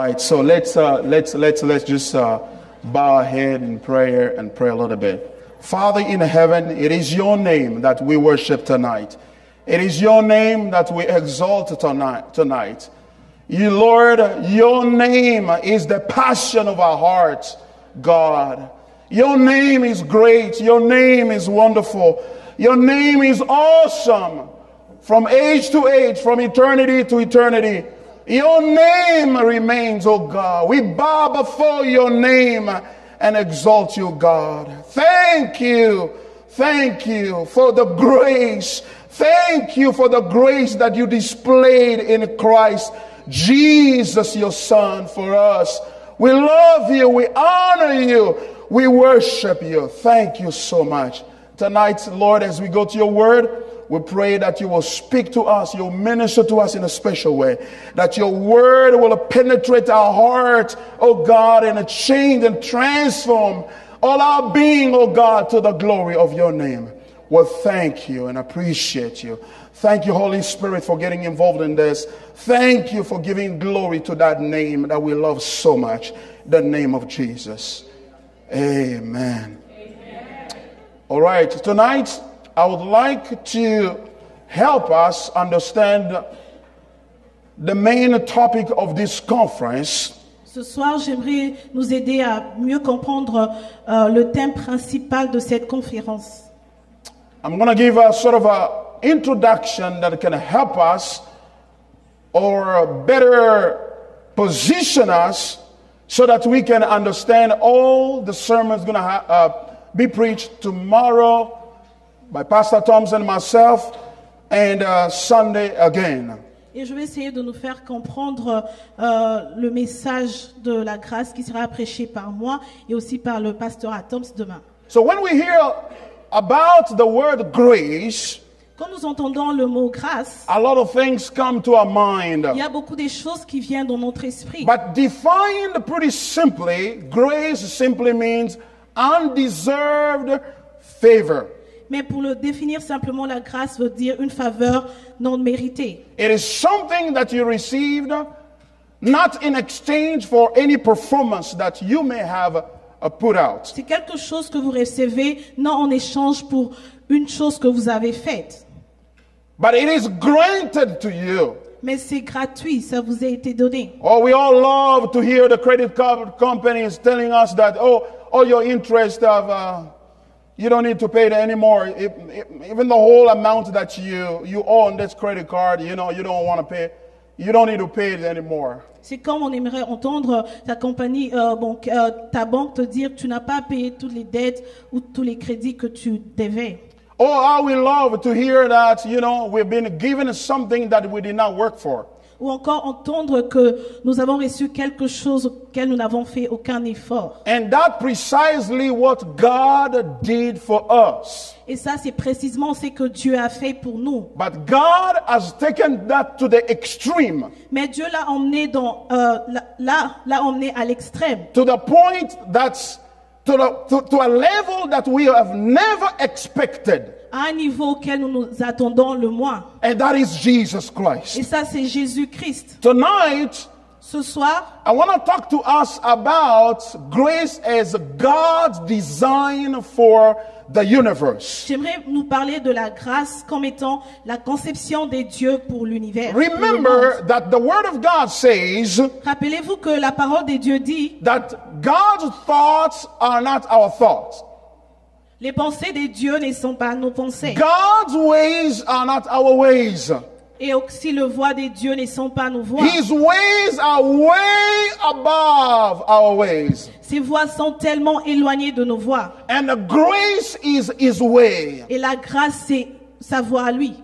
right, so let's just bow our head in prayer and pray a little bit. Father in heaven, it is your name that we worship tonight. It is your name that we exalt tonight. You, Lord, your name is the passion of our hearts, God. Your name is great. Your name is wonderful. Your name is awesome. From age to age, from eternity to eternity, your name remains, oh God. We bow before your name and exalt you, God. Thank you. Thank you for the grace. Thank you for the grace that you displayed in Christ Jesus, your Son, for us. We love you. We honor you. We worship you. Thank you so much. Tonight, Lord, as we go to your word, we pray that you will speak to us, you'll minister to us in a special way, that your word will penetrate our heart, oh God, and change and transform all our being, oh God, to the glory of your name. Well, thank you and appreciate you. Thank you, Holy Spirit, for getting involved in this. Thank you for giving glory to that name that we love so much, the name of Jesus. Amen. All right, tonight I would like to help us understand the main topic of this conference. Ce soir, j'aimerais nous aider à mieux comprendre le thème principal de cette conférence. I'm going to give a sort of an introduction that can help us or better position us so that we can understand all the sermons going to be preached tomorrow by Pastor Thompson and myself, and Sunday again. Et je vais essayer de nous faire comprendre le message de la grâce qui sera prêché par moi et aussi par le pasteur Thompson demain. So when we hear about the word grace, quand nous entendons le mot grâce, a lot of things come to our mind. Il y a beaucoup de choses qui viennent dans notre esprit. But defined pretty simply, grace simply means undeserved favor. Mais pour le définir simplement, la grâce veut dire une faveur non méritée. It is something that you received not in exchange for any performance that you may have put out. C'est quelque chose que vous recevez non en échange pour une chose que vous avez faite. But it is granted to you. Mais c'est gratuit, ça vous a été donné. Oh, we all love to hear the credit card companies telling us that, all your interest of, you don't need to pay it anymore. Even the whole amount that you owe on this credit card, you don't want to pay. You don't need to pay it anymore. C'est comme on aimerait entendre ta compagnie, ta banque te dire que tu n'as pas payé toutes les dettes ou tous les crédits que tu devais. Oh, how we love to hear that, we've been given something that we did not work for. Ou encore entendre que nous avons reçu quelque chose auquel nous n'avons fait aucun effort. And that's precisely what God did for us. Et ça, c'est précisément ce que Dieu a fait pour nous. But God has taken that to the extreme. Mais Dieu l'a emmené l'a emmené à l'extrême. To the point that's to a level that we have never expected. À un niveau auquel nous nous attendons le moins. And that is Jesus Christ. Et ça, c'est Jésus-Christ. Tonight, ce soir, I want to talk to us about grace as God's design for the universe. J'aimerais nous parler de la grâce comme étant la conception des dieux pour l'univers. Remember that the Word of God says, rappelez-vous que la parole de Dieu dit that God's thoughts are not our thoughts. Les pensées des dieux ne sont pas nos pensées. God's ways are not our ways. Et aussi les voies des dieux ne sont pas nos voies. His ways are way above our ways. Ses voies sont tellement éloignées de nos voies. And the grace is His way. Et la grâce, c'est sa voie à lui.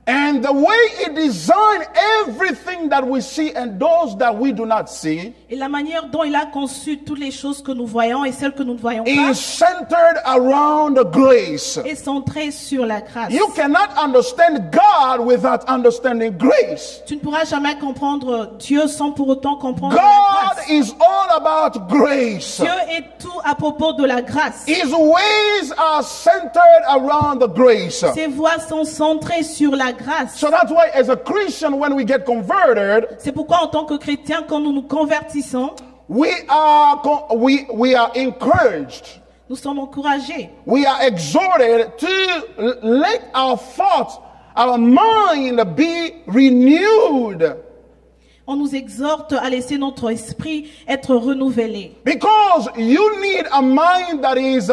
And the way He designed everything that we see and those that we do not see, et la manière dont il a conçu toutes les choses que nous voyons et celles que nous ne voyons pas, is centered around grace. est centré sur la grâce. You cannot understand God without understanding grace. Tu ne pourras jamais comprendre Dieu sans pour autant comprendre God la grâce. is all about grace. Dieu est tout à propos de la grâce. His ways are centered around the grace. Ses voies sont centrées sur la grâce. grâce. So that's why as a Christian, when we get converted, C'est pourquoi en tant que chrétien, quand nous nous convertissons, we are encouraged. nous sommes encouragés. We are exhorted to let our thoughts, our mind be renewed. On nous exhorte à laisser notre esprit être renouvelé. Because you need a mind that is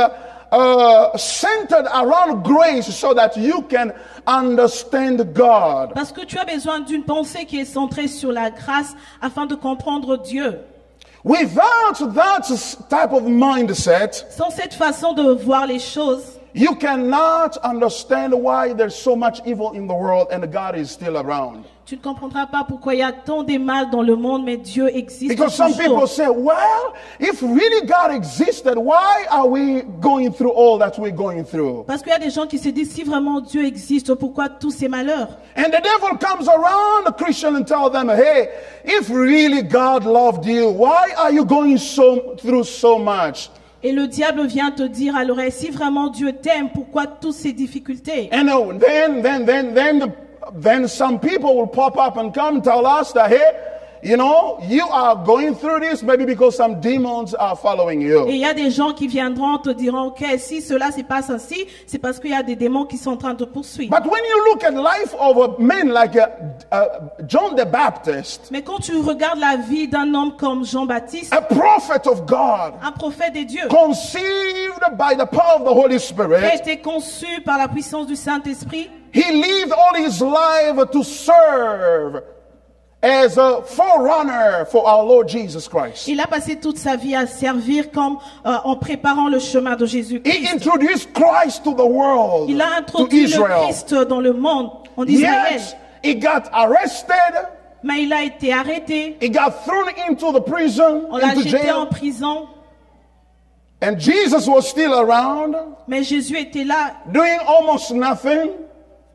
centered around grace so that you can understand God. Parce que tu as besoin d'une pensée qui est centrée sur la grâce afin de comprendre Dieu. Without that type of mindset, Sans cette façon de voir les choses, you cannot understand why there's so much evil in the world and God is still around. tu ne comprendras pas pourquoi il y a tant de mal dans le monde, mais Dieu existe Because some people toujours. say, well, if really God existed, why are we going through all that we're going through? Parce qu'il y a des gens qui se disent, si vraiment Dieu existe, pourquoi tous ces malheurs? And the devil comes around the Christian and tells them, hey, if really God loved you, why are you going through so much? Et le diable vient te dire à l'oreille, si vraiment Dieu t'aime, pourquoi toutes ces difficultés? And then some people will pop up and come tell us that, hey, you know, you are going through this maybe because some demons are following Et you. il y a des gens qui viendront te diront, ok, si cela se passe ainsi, c'est parce qu'il y a des démons qui sont en train de poursuivre. But when you look at life of a man like John the Baptist, Mais quand tu regardes la vie d'un homme comme Jean-Baptiste, a prophet of God, un prophète des dieux, conceived by the power of the Holy qui a Spirit, été conçu par la puissance du Saint-Esprit, he lived all his life to serve as a forerunner for our Lord Jesus Christ. il a passé toute sa vie à servir comme en préparant le chemin de He Jésus-Christ. introduced Christ to the world, Il a to introduit le Israel. Christ dans le monde, en Israël. Yet, he got arrested, Mais il a été arrêté, he got thrown into the prison, on l'a into jeté en jail, prison, and Jesus was still around, mais Jésus était là, doing almost nothing,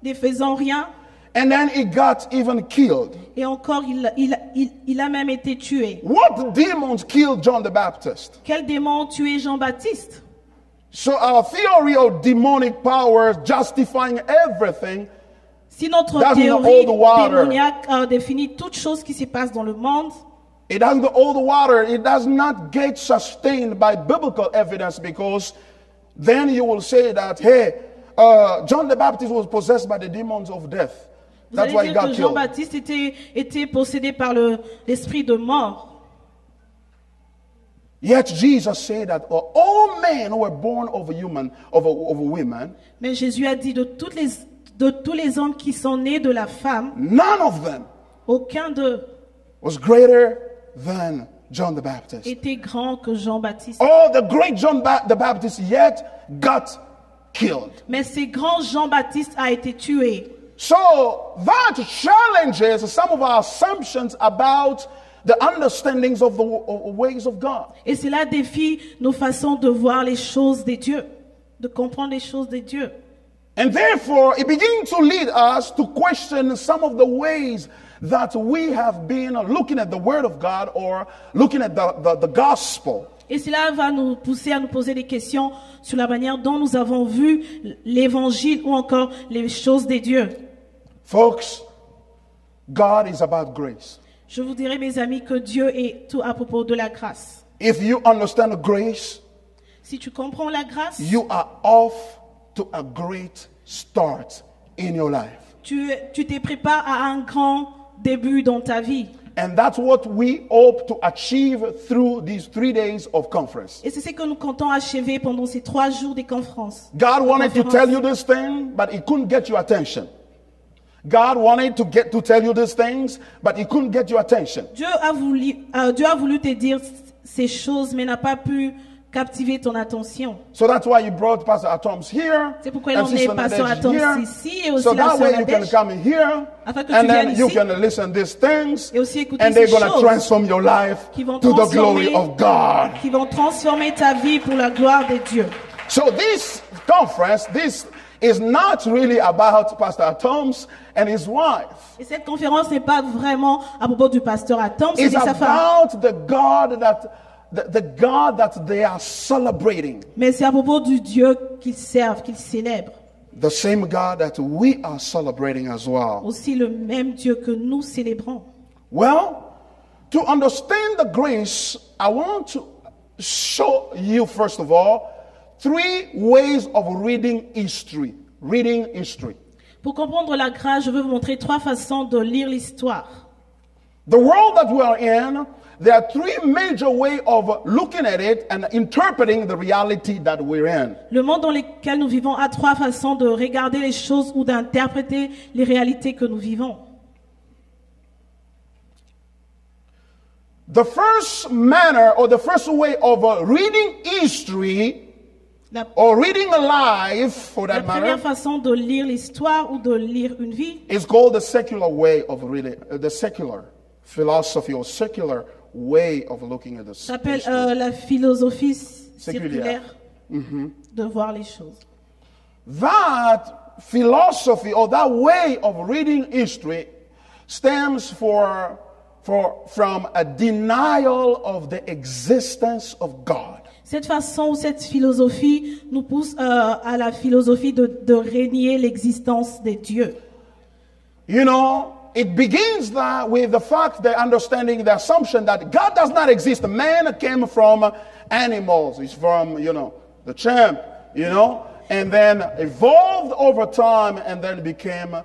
ne faisant rien, and then he got even killed. et encore il a même été tué. What demons killed John the Baptist? Quel démon a tué Jean-Baptiste? So our theory of demonic powers justifying everything, Si notre Doesn't théorie hold water. démoniaque définit toute chose qui se passe dans le monde, it doesn't hold water. It does not get sustained by biblical evidence, because then you will say that, hey, John the Baptist was possessed by the demons of death. vous That's allez why he dire got que killed. Jean-Baptiste était possédé par l'esprit de mort. Yet Jesus said that all men who were born of a woman, Mais Jésus a dit de tous les hommes qui sont nés de la femme, none of them aucun d'eux was greater than John the Baptist. était grand que Jean-Baptiste. Oh, the great John the Baptist yet got killed. Mais ce grand Jean-Baptiste a été tué. So that challenges some of our assumptions about the understandings of the ways of God. Et cela défie nos façons de voir les choses de Dieu, de comprendre les choses de Dieu. And therefore, it begins to lead us to question some of the ways that we have been looking at the Word of God or looking at the gospel. Et cela va nous pousser à nous poser des questions sur la manière dont nous avons vu l'évangile ou encore les choses de Dieu. Folks, God is about grace. Je vous dirai, mes amis, que Dieu est tout à propos de la grâce. If you understand grace, Si tu comprends la grâce, you are off to a great start in your life. tu te prépares à un grand début dans ta vie. And that's what we hope to achieve through these 3 days of conference. Et c'est ce que nous comptons achever pendant ces 3 jours des conférences. God wanted to Conférence. tell you this thing, but he couldn't get your attention. God wanted to tell you these things, but he couldn't get your attention. Dieu a voulu te dire ces choses, mais n'a pas pu captiver ton attention. So that's why he brought Pastor Atoms here, C'est pourquoi il a and emmené Sister Pasteur Nadege Atoms here, ici et aussi so la that sœur way you can Nadege, come in here, afin que and tu viennes then you ici can listen these things, et aussi écouter and they're ces going to choses transform your life qui vont to the glory transformer, of God. qui vont transformer ta vie pour la gloire de Dieu. So this conference, this is not really about Pastor Atoms and his wife. Et cette conférence n'est pas vraiment à propos du pasteur Atoms et de It's sa femme, about the God that they are celebrating. mais c'est à propos du Dieu qu'ils servent, qu'ils célèbrent. The same God that we are celebrating as well. Aussi le même Dieu que nous célébrons. Well, to understand the grace, I want to show you, first of all, 3 ways of reading history. Reading history. Pour comprendre la grâce, je veux vous montrer 3 façons de lire l'histoire. The world that we are in, there are 3 major ways of looking at it and interpreting the reality that we're in. Le monde dans lequel nous vivons a 3 façons de regarder les choses ou d'interpréter les réalités que nous vivons. The first manner or the first way of reading history La, or reading a life, for la that première matter, façon de lire l'histoire ou de lire une vie, is called the secular way of reading, the secular philosophy or secular way of looking at the s'appelle history. la philosophie Séculière. circulaire de voir les choses. That philosophy or that way of reading history stems from a denial of the existence of God. Cette façon ou cette philosophie nous pousse à la philosophie de renier l'existence des dieux. You know, it begins with the fact, the understanding, the assumption that God does not exist. Man came from animals. He's from, the champ, and then evolved over time and then became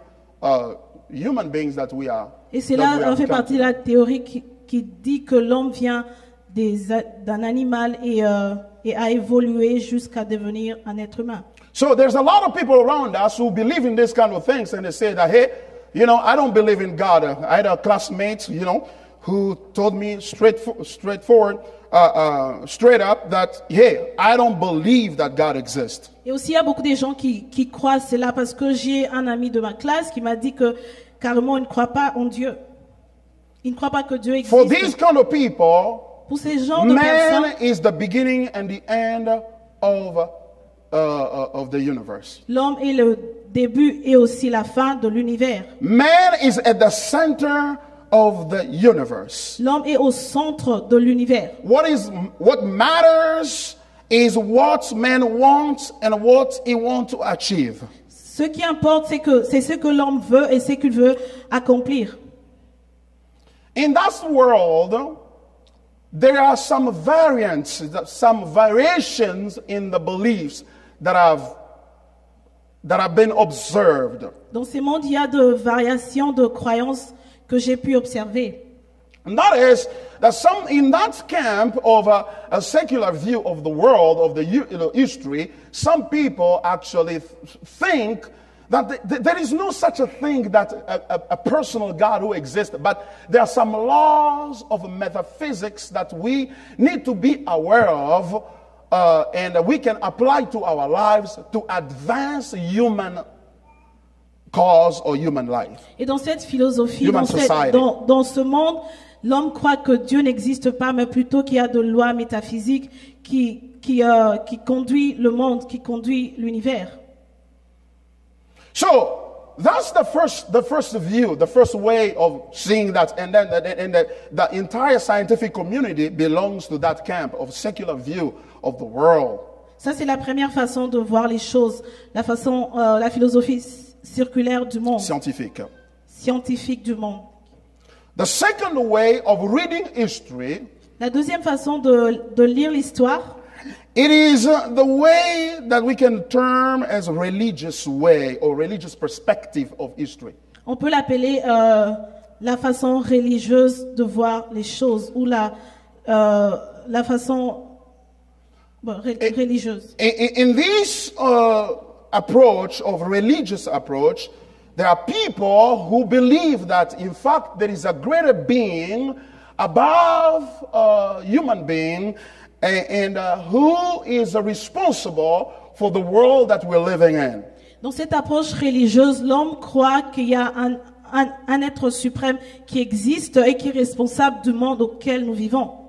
human beings that we are. Et c'est là, fait partie de la théorie qui dit que l'homme vient d'un animal et a évolué jusqu'à devenir un être humain. So there's a lot of people around us who believe in this kind of things, and they say that, hey, I don't believe in God. I had a classmate, who told me straight up that, hey, I don't believe that God exists. Et aussi, il y a beaucoup de gens qui croient cela parce que j'ai un ami de ma classe qui m'a dit que carrément, il ne croit pas en Dieu. Il ne croit pas que Dieu existe. For these kind of people, pour ces genres de man personnes, is the beginning and the end of the universe. L'homme est le début et aussi la fin de l'univers. Man is at the center of the universe. L'homme est au centre de l'univers. What matters is what man wants and what he wants to achieve. Ce qui importe, c'est ce que l'homme veut et ce qu'il veut accomplir. In that world, there are some variants, some variations in the beliefs that have been observed. Dans ces mondes, il y a de variations de croyances que j'ai pu observer. And that is that in that camp of a secular view of the world, of the history, some people actually think that there is no such a thing that a personal God who exists, but there are some laws of metaphysics that we need to be aware of, and we can apply to our lives to advance human cause or human life. Et dans cette philosophie, Human society. dans ce monde, l'homme croit que Dieu n'existe pas, mais plutôt qu'il y a de lois métaphysiques qui conduit le monde, qui conduit l'univers. So that's the first view, the first way of seeing that, and then the entire scientific community belongs to that camp of secular view of the world. Ça, c'est la première façon de voir les choses, la philosophie circulaire du monde, scientifique du monde. The second way of reading history, la deuxième façon de lire l'histoire, it is the way that we can term as a religious way or religious perspective of history. On peut l'appeler la façon religieuse de voir les choses ou la façon religieuse. In this approach of religious approach, there are people who believe that in fact there is a greater being above human being and who is responsible for the world that we're living in. Dans cette approche religieuse, l'homme croit qu'il y a un être suprême qui existe et qui est responsable du monde auquel nous vivons.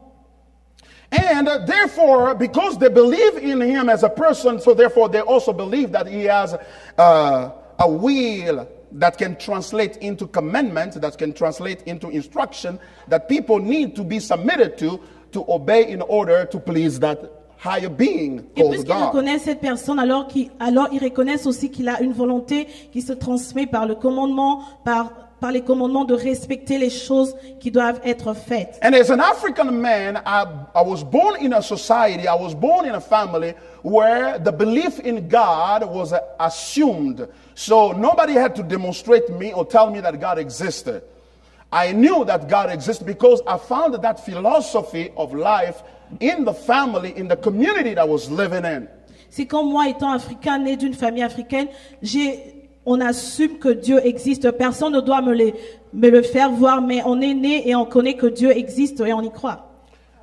And therefore, because they believe in him as a person, so therefore they also believe that he has a will that can translate into commandment, that can translate into instruction, that people need to be submitted to obey in order to please that higher being Et called puisqu'ils God. reconnaissent cette personne, alors ils reconnaissent aussi qu'il a une volonté qui se transmet par le commandement, par les commandements de respecter les choses qui doivent être faites. And as an African man, I was born in a society, I was born in a family where the belief in God was assumed. So nobody had to demonstrate me or tell me that God existed. I knew that God existed because I found that philosophy of life in the family, in the community that I was living in. C'est comme moi, étant africain, né d'une famille africaine, on assume que Dieu existe. Personne ne doit me le faire voir, mais on est né et on connaît que Dieu existe et on y croit.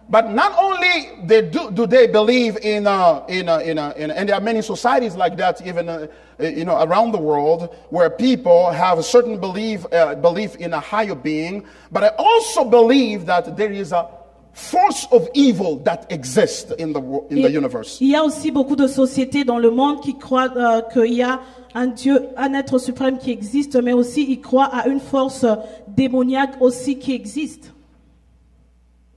But not only do they believe in and there are many societies like that, even around the world, where people have a certain belief in a higher being. But I also believe that there is a force of evil that exists in the universe. Il y a aussi beaucoup de sociétés dans le monde qui croient qu'il y a un Dieu, un être suprême qui existe, mais aussi ils croient à une force démoniaque aussi qui existe.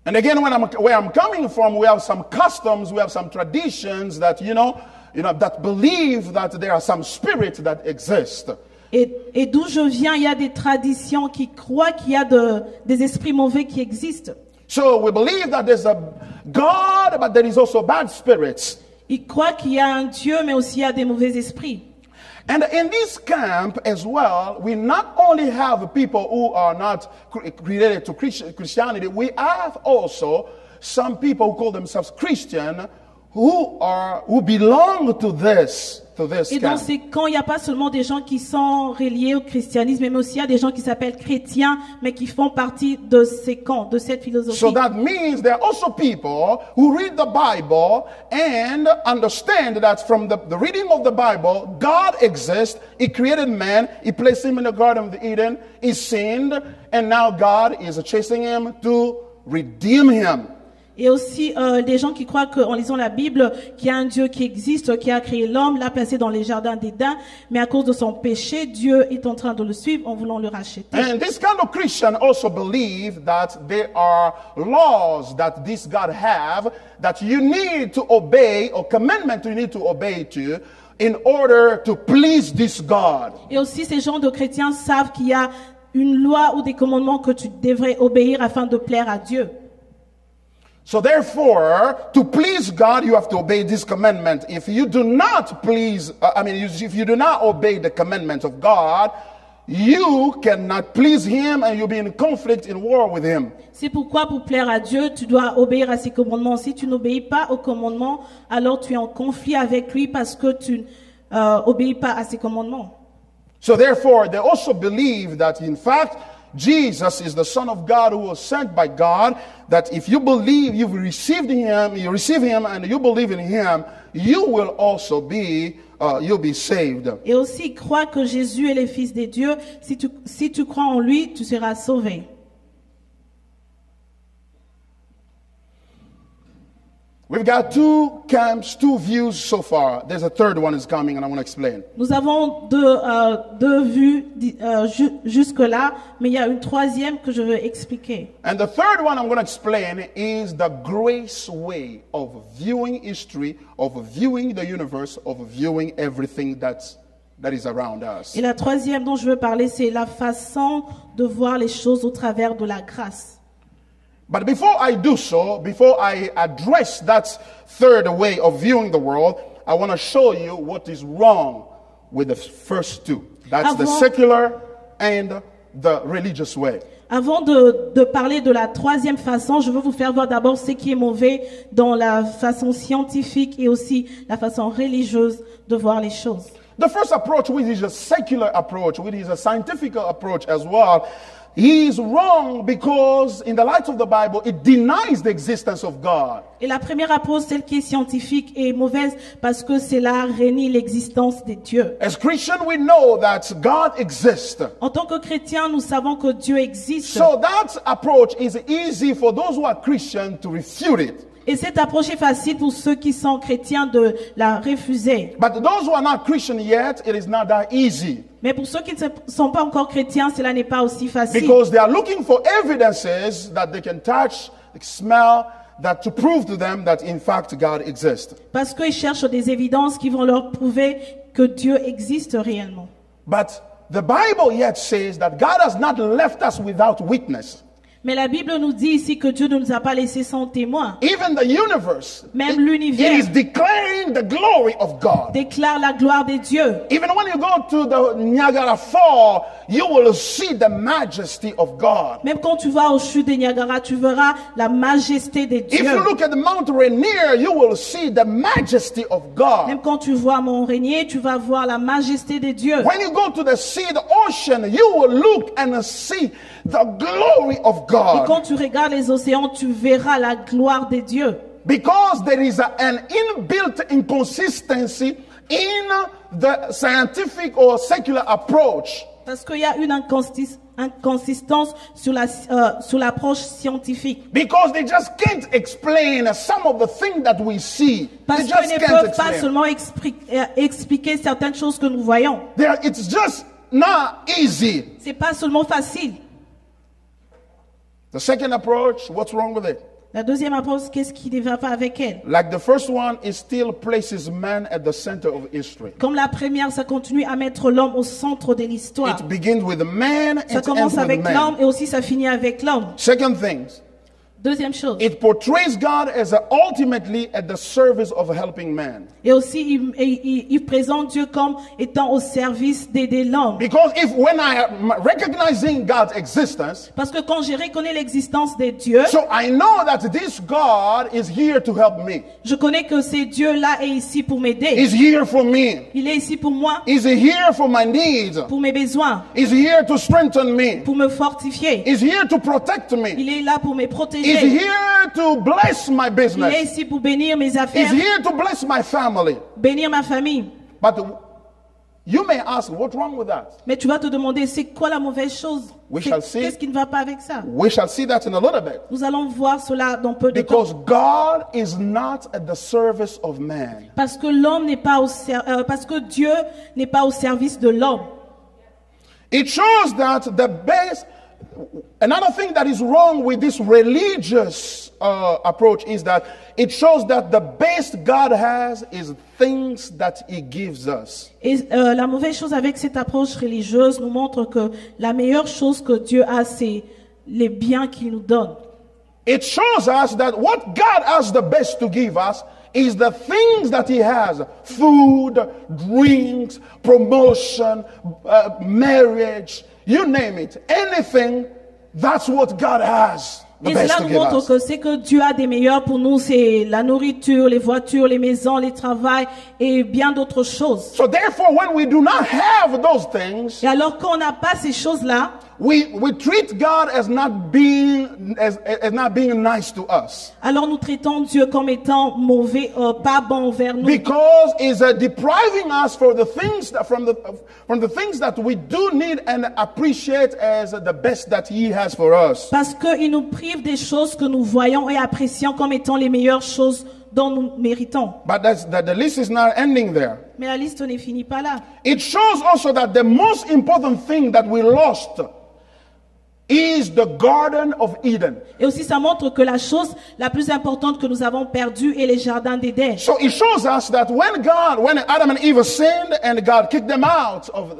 And again, where I'm coming from, we have some customs, we have some traditions that that believe that there are some spirits that exist. Et d'où je viens, il y a des traditions qui croient qu'il y a des esprits mauvais qui existent. So we believe that there's a God, but there is also bad spirits. Ils croient qu'il y a un Dieu, mais aussi il y a des mauvais esprits. And in this camp as well, we not only have people who are not related to Christianity, we have also some people who call themselves Christian who belong to this Et dans camp. ces camps, il n'y a pas seulement des gens qui sont reliés au christianisme, mais aussi il y a des gens qui s'appellent chrétiens, mais qui font partie de ces camps, de cette philosophie. So that means there are also people who read the Bible and understand that from the reading of the Bible, God exists, He created man, He placed him in the Garden of Eden, he sinned, and now God is chasing him to redeem him. Et aussi des gens qui croient qu'en lisant la Bible, qu'il y a un Dieu qui existe, qui a créé l'homme, l'a placé dans les jardins d'Éden, mais à cause de son péché, Dieu est en train de le suivre en voulant le racheter. And this kind of Christian also believe that there are laws that this God have that you need to obey, or commandment you need to obey to, in order to please this God. Et aussi ces gens de chrétiens savent qu'il y a une loi ou des commandements que tu devrais obéir afin de plaire à Dieu. So therefore, to please God, you have to obey this commandment. If you do not if you do not obey the commandment of God, you cannot please Him and you'll be in conflict, in war with Him. C'est pourquoi, pour plaire à Dieu, tu dois obéir à ses commandements. Si tu n'obéis pas aux commandements, alors tu es en conflit avec lui parce que tu n'obéis pas à ses commandements. So therefore, they also believe that in fact, Jesus is the Son of God who was sent by God, that if you believe, you receive Him and you believe in Him, you will also you'll be saved. Et aussi, crois que Jésus est le Fils de Dieu. Si tu crois en lui, tu seras sauvé. We've got two camps, two views so far. There's a third one is coming and I want to explain. Nous avons deux vues jusque-là, mais il y a une troisième que je veux expliquer. And the third one I'm going to explain is the grace way of viewing history, of viewing the universe, of viewing everything that is around us. Et la troisième dont je veux parler, c'est la façon de voir les choses au travers de la grâce. But before I do so, before I address that third way of viewing the world, I want to show you what is wrong with the first two. That's the secular and the religious way. Avant de parler de la troisième façon, je veux vous faire voir d'abord ce qui est mauvais dans la façon scientifique et aussi la façon religieuse de voir les choses. The first approach, which is a secular approach, which is a scientific approach as well, he is wrong because in the light of the Bible, it denies the existence of God. Et la première approche, celle qui est scientifique, est mauvaise parce que cela renie l'existence de Dieu. As Christians, we know that God exists. En tant que chrétiens, nous savons que Dieu existe. So that approach is easy for those who are Christians to refute it. Et cette approche est facile pour ceux qui sont chrétiens de la refuser. But those who are not Christian yet, it is not that easy. Mais pour ceux qui ne sont pas encore chrétiens, cela n'est pas aussi facile. Because they are looking for evidences that they can touch, smell, that to prove to them that in fact God exists. Parce qu'ils cherchent des évidences qui vont leur prouver que Dieu existe réellement. But the Bible yet says that God has not left us without witness. Mais la Bible nous dit ici que Dieu ne nous a pas laissé sans témoin. Even the universe, Même it l'univers is declaring the glory of God. déclare la gloire de Dieu. Even when you go to the Niagara Falls, you will see the majesty of God. Même quand tu vas au chute de Niagara, tu verras la majesté de If you Dieu. look at the Mount Rainier, you will see the majesty of God. Même quand tu vois Mont-Rainier, tu vas voir la majesté de Dieu. When you go to the sea, the ocean, you will look and see the glory of Et God. quand tu regardes les océans, tu verras la gloire de Dieu. Because there is an inbuilt inconsistency in the scientific or secular approach. Parce qu'il y a une inconsistance sur l'approche scientifique. Because they just can't explain some of the things that we see. Parce They qu'ils just ne can't peuvent pas explain. seulement expliquer certaines choses que nous voyons. It's just not easy. C'est pas seulement facile. The second approach, what's wrong with it? La deuxième approche, qu'est-ce qui ne va pas avec elle? Like the first one, it still places man at the center of history. Comme la première, ça continue à mettre l'homme au centre de l'histoire. It begins with man Ça and commence ends with avec man. l'homme et aussi ça finit avec l'homme. Second thing, Deuxième chose. it portrays God as ultimately at the service of helping man. Et aussi, il présente Dieu comme étant au service d'aider l'homme. Because when I am recognizing God's existence, Parce que quand je reconnais l'existence de Dieu, so I know that this God is here to help me. je connais que ce Dieu-là est ici pour m'aider. He's here for me. Il est ici pour moi, He's here for my needs. pour mes besoins, He's here to strengthen me. pour me fortifier. He's here to protect me. Il est là pour me He's protéger. here to bless my Il est business. ici pour bénir mes He's affaires, here to bless my family. bénir ma famille. But you may ask, what's wrong with that? Mais tu vas te demander, c'est quoi la mauvaise chose? We shall see. Qu'est-ce qui ne va pas avec ça? We shall see that in a little bit. Nous allons voir cela dans peu de temps. Because God is not at the service of man. Parce que l'homme n'est pas parce que Dieu n'est pas au service de l'homme. It shows that the base. Another thing that is wrong with this religious approach is that it shows that the best God has is things that He gives us. Et la mauvaise chose avec cette approche religieuse nous montre que la meilleure chose que Dieu a, c'est les biens qu'il nous donne. It shows us that what God has the best to give us is the things that He has: food, drinks, promotion, marriage, you name it, anything. That's what God has the Et best cela to nous give montre us. que c'est que Dieu a des meilleurs pour nous, c'est la nourriture, les voitures, les maisons, les travails et bien d'autres choses. So therefore, when we do not have those things, Et alors qu'on n'a pas ces choses-là, we treat God as not being nice to us, alors nous traitons Dieu comme étant mauvais, pas bon envers nous. because He's depriving us from the things that we do need and appreciate as the best that He has for us. Parce qu'il nous prive des choses que nous voyons et apprécions comme étant les meilleures choses dont nous méritons. But the list is not ending there. Mais la liste ne finit pas là. It shows also that the most important thing that we lost is the Garden of Eden. Et aussi, ça montre que la chose la plus importante que nous avons perdue est les jardins d'Éden. So it shows us that when Adam and Eve sinned and God kicked them out of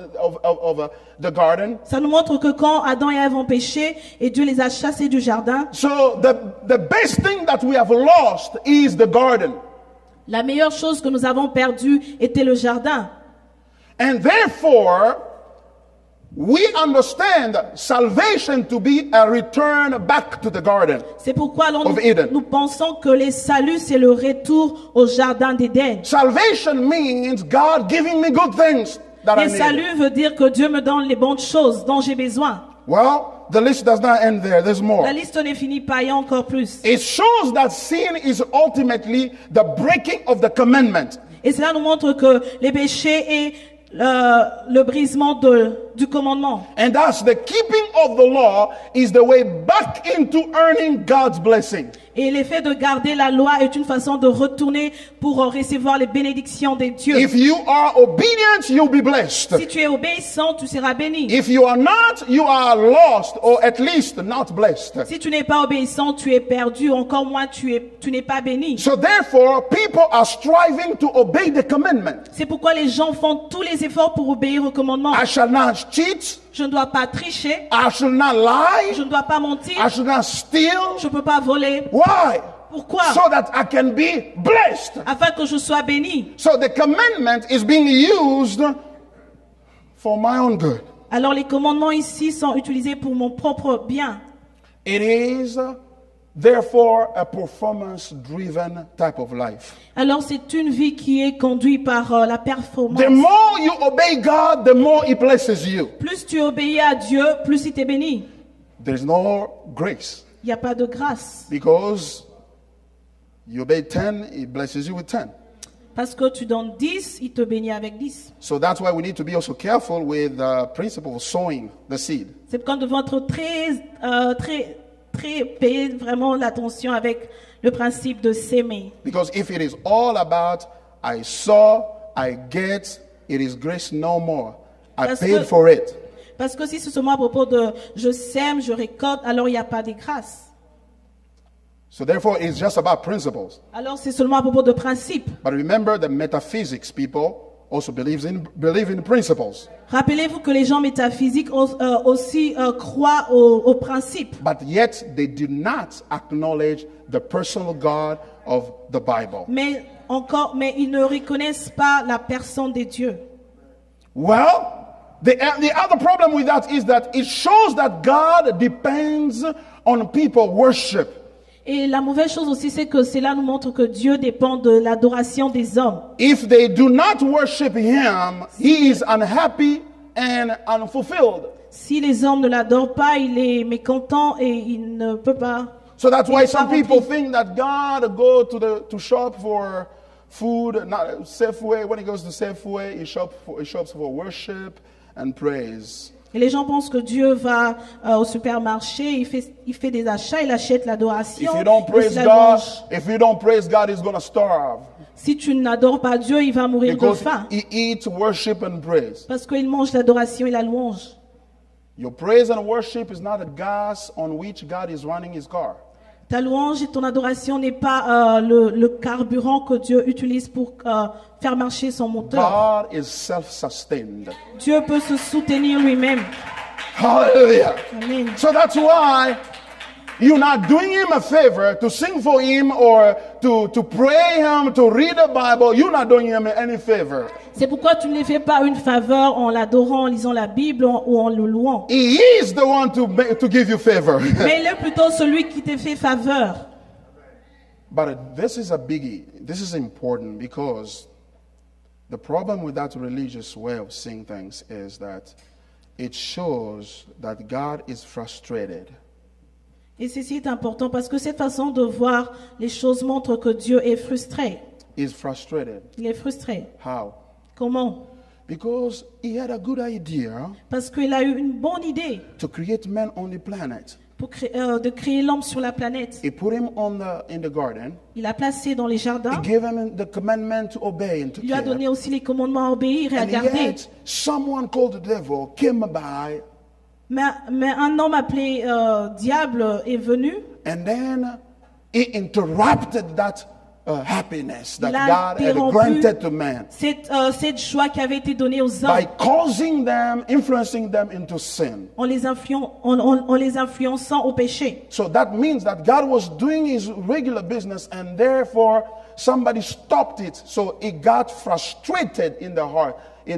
the garden, Ça nous montre que quand Adam et Ève ont péché et Dieu les a chassés du jardin, so the best thing that we have lost is the garden. la meilleure chose que nous avons perdue était le jardin. And therefore, we understand salvation to be a return back to the garden. C'est pourquoi alors Of Eden. nous pensons que les saluts, c'est le retour au jardin d'Éden. Salvation means God giving me good things that I Et need. salut veut dire que Dieu me donne les bonnes choses dont j'ai besoin. Well, the list does not end there. There's more. La liste ne finit pas, il y a encore plus. It shows that sin is ultimately the breaking of the commandment. Et cela nous montre que les péchés et le brisement du commandement. And thus the keeping of the law is the way back into earning God's blessing. Et l'effet de garder la loi est une façon de retourner pour recevoir les bénédictions de Dieu. If you are obedient, you'll be blessed. Si tu es obéissant, tu seras béni. If you are not, you are lost, or at least not blessed. Si tu n'es pas obéissant, tu es perdu. Encore moins, tu n'es pas béni. So therefore, people are striving to obey the commandment. C'est pourquoi les gens font tous les efforts pour obéir au commandement. I shall not cheat. Je ne dois pas tricher. I shall not lie. Je ne dois pas mentir. I shall not steal. Je ne peux pas voler. Why? Pourquoi? So that I can be blessed. Afin que je sois béni. So the commandment is being used for my own good. Alors les commandements ici sont utilisés pour mon propre bien. It is therefore a performance-driven type of life. Alors c'est une vie qui est conduite par la performance. The more you obey God, the more He blesses you. Plus tu obéis à Dieu, plus il t'est béni. There's no grace. Il n'y a pas de grâce. Because you obey 10, He blesses you with 10. Parce que tu donnes 10, il te bénit avec 10. So that's why we need to be also careful with the principle of sowing the seed. C'est pourquoi nous devons être très payer vraiment l'attention avec le principe de s'aimer. Because if it is all about I saw, I get, it is grace no more. I paid for it. Parce que si c'est seulement à propos de je sème, je récolte, alors il n'y a pas de grâce. So therefore, it's just about principles. Alors c'est seulement à propos de principes. But remember, the metaphysics people also believe in principles. Rappelez-vous que les gens métaphysiques aussi croient aux principes. But yet, they do not acknowledge the personal God of the Bible. Mais ils ne reconnaissent pas la personne de Dieu. Well, the other problem with that is that it shows that God depends on people worship. Et la mauvaise chose aussi, c'est que cela nous montre que Dieu dépend de l'adoration des hommes. If they do not worship Him, He is unhappy and unfulfilled. Si les hommes ne l'adorent pas, il est mécontent et il ne peut pas. So that's why some people think that God go to shop for food, not Safeway. When He goes to Safeway, He shops for worship and praise. Et les gens pensent que Dieu va au supermarché, il fait des achats, il achète l'adoration. If you don't praise God, He's going to starve. Si tu n'adores pas Dieu, il va mourir de faim. He eats worship and praise. Parce qu'il mange l'adoration et la louange. Your praise and worship is not a gas on which God is running His car. Ta louange et ton adoration n'est pas le carburant que Dieu utilise pour faire marcher son moteur. God is self-sustained. Dieu peut se soutenir lui-même. Hallelujah. Amen. So that's why you're not doing Him a favor to sing for Him or to pray Him, to read the Bible. You're not doing Him any favor. C'est pourquoi tu ne les fais pas une faveur en l'adorant, en lisant la Bible ou en le louant. He is the one to give you favor. Mais il est plutôt celui qui te fait faveur. But this is a biggie. This is important because the problem with that religious way of seeing things is that it shows that God is frustrated. Et ceci est important parce que cette façon de voir les choses montre que Dieu est frustré. He's frustrated. Il est frustré. How? Comment? Because He had a good idea Parce qu'il a eu une bonne idée to create man on the planet. de créer l'homme sur la planète. He put him in the garden. Il l'a placé dans les jardins. He gave him the commandment to obey and to Il lui a care. donné aussi les commandements à obéir et à And garder. yet, someone called the devil came by, Mais un homme appelé Diable est venu. and then he interrupted that happiness that Il a God had interrompu granted to man cette joie qui avait été donnée aux hommes by causing them, influencing them into sin. en les influençant au péché. So that means that God was doing His regular business, and therefore somebody stopped it. So it got frustrated in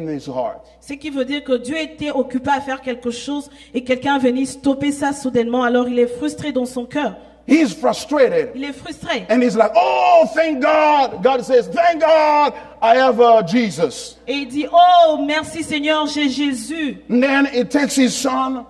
his heart. Ce qui veut dire que Dieu était occupé à faire quelque chose et quelqu'un venait stopper ça soudainement. Alors il est frustré dans son cœur. He's frustrated. Il est frustré. And he's like, oh, thank God. God says, thank God I have Jesus. Et il dit, oh, merci Seigneur, j'ai Jésus. And then he takes his son.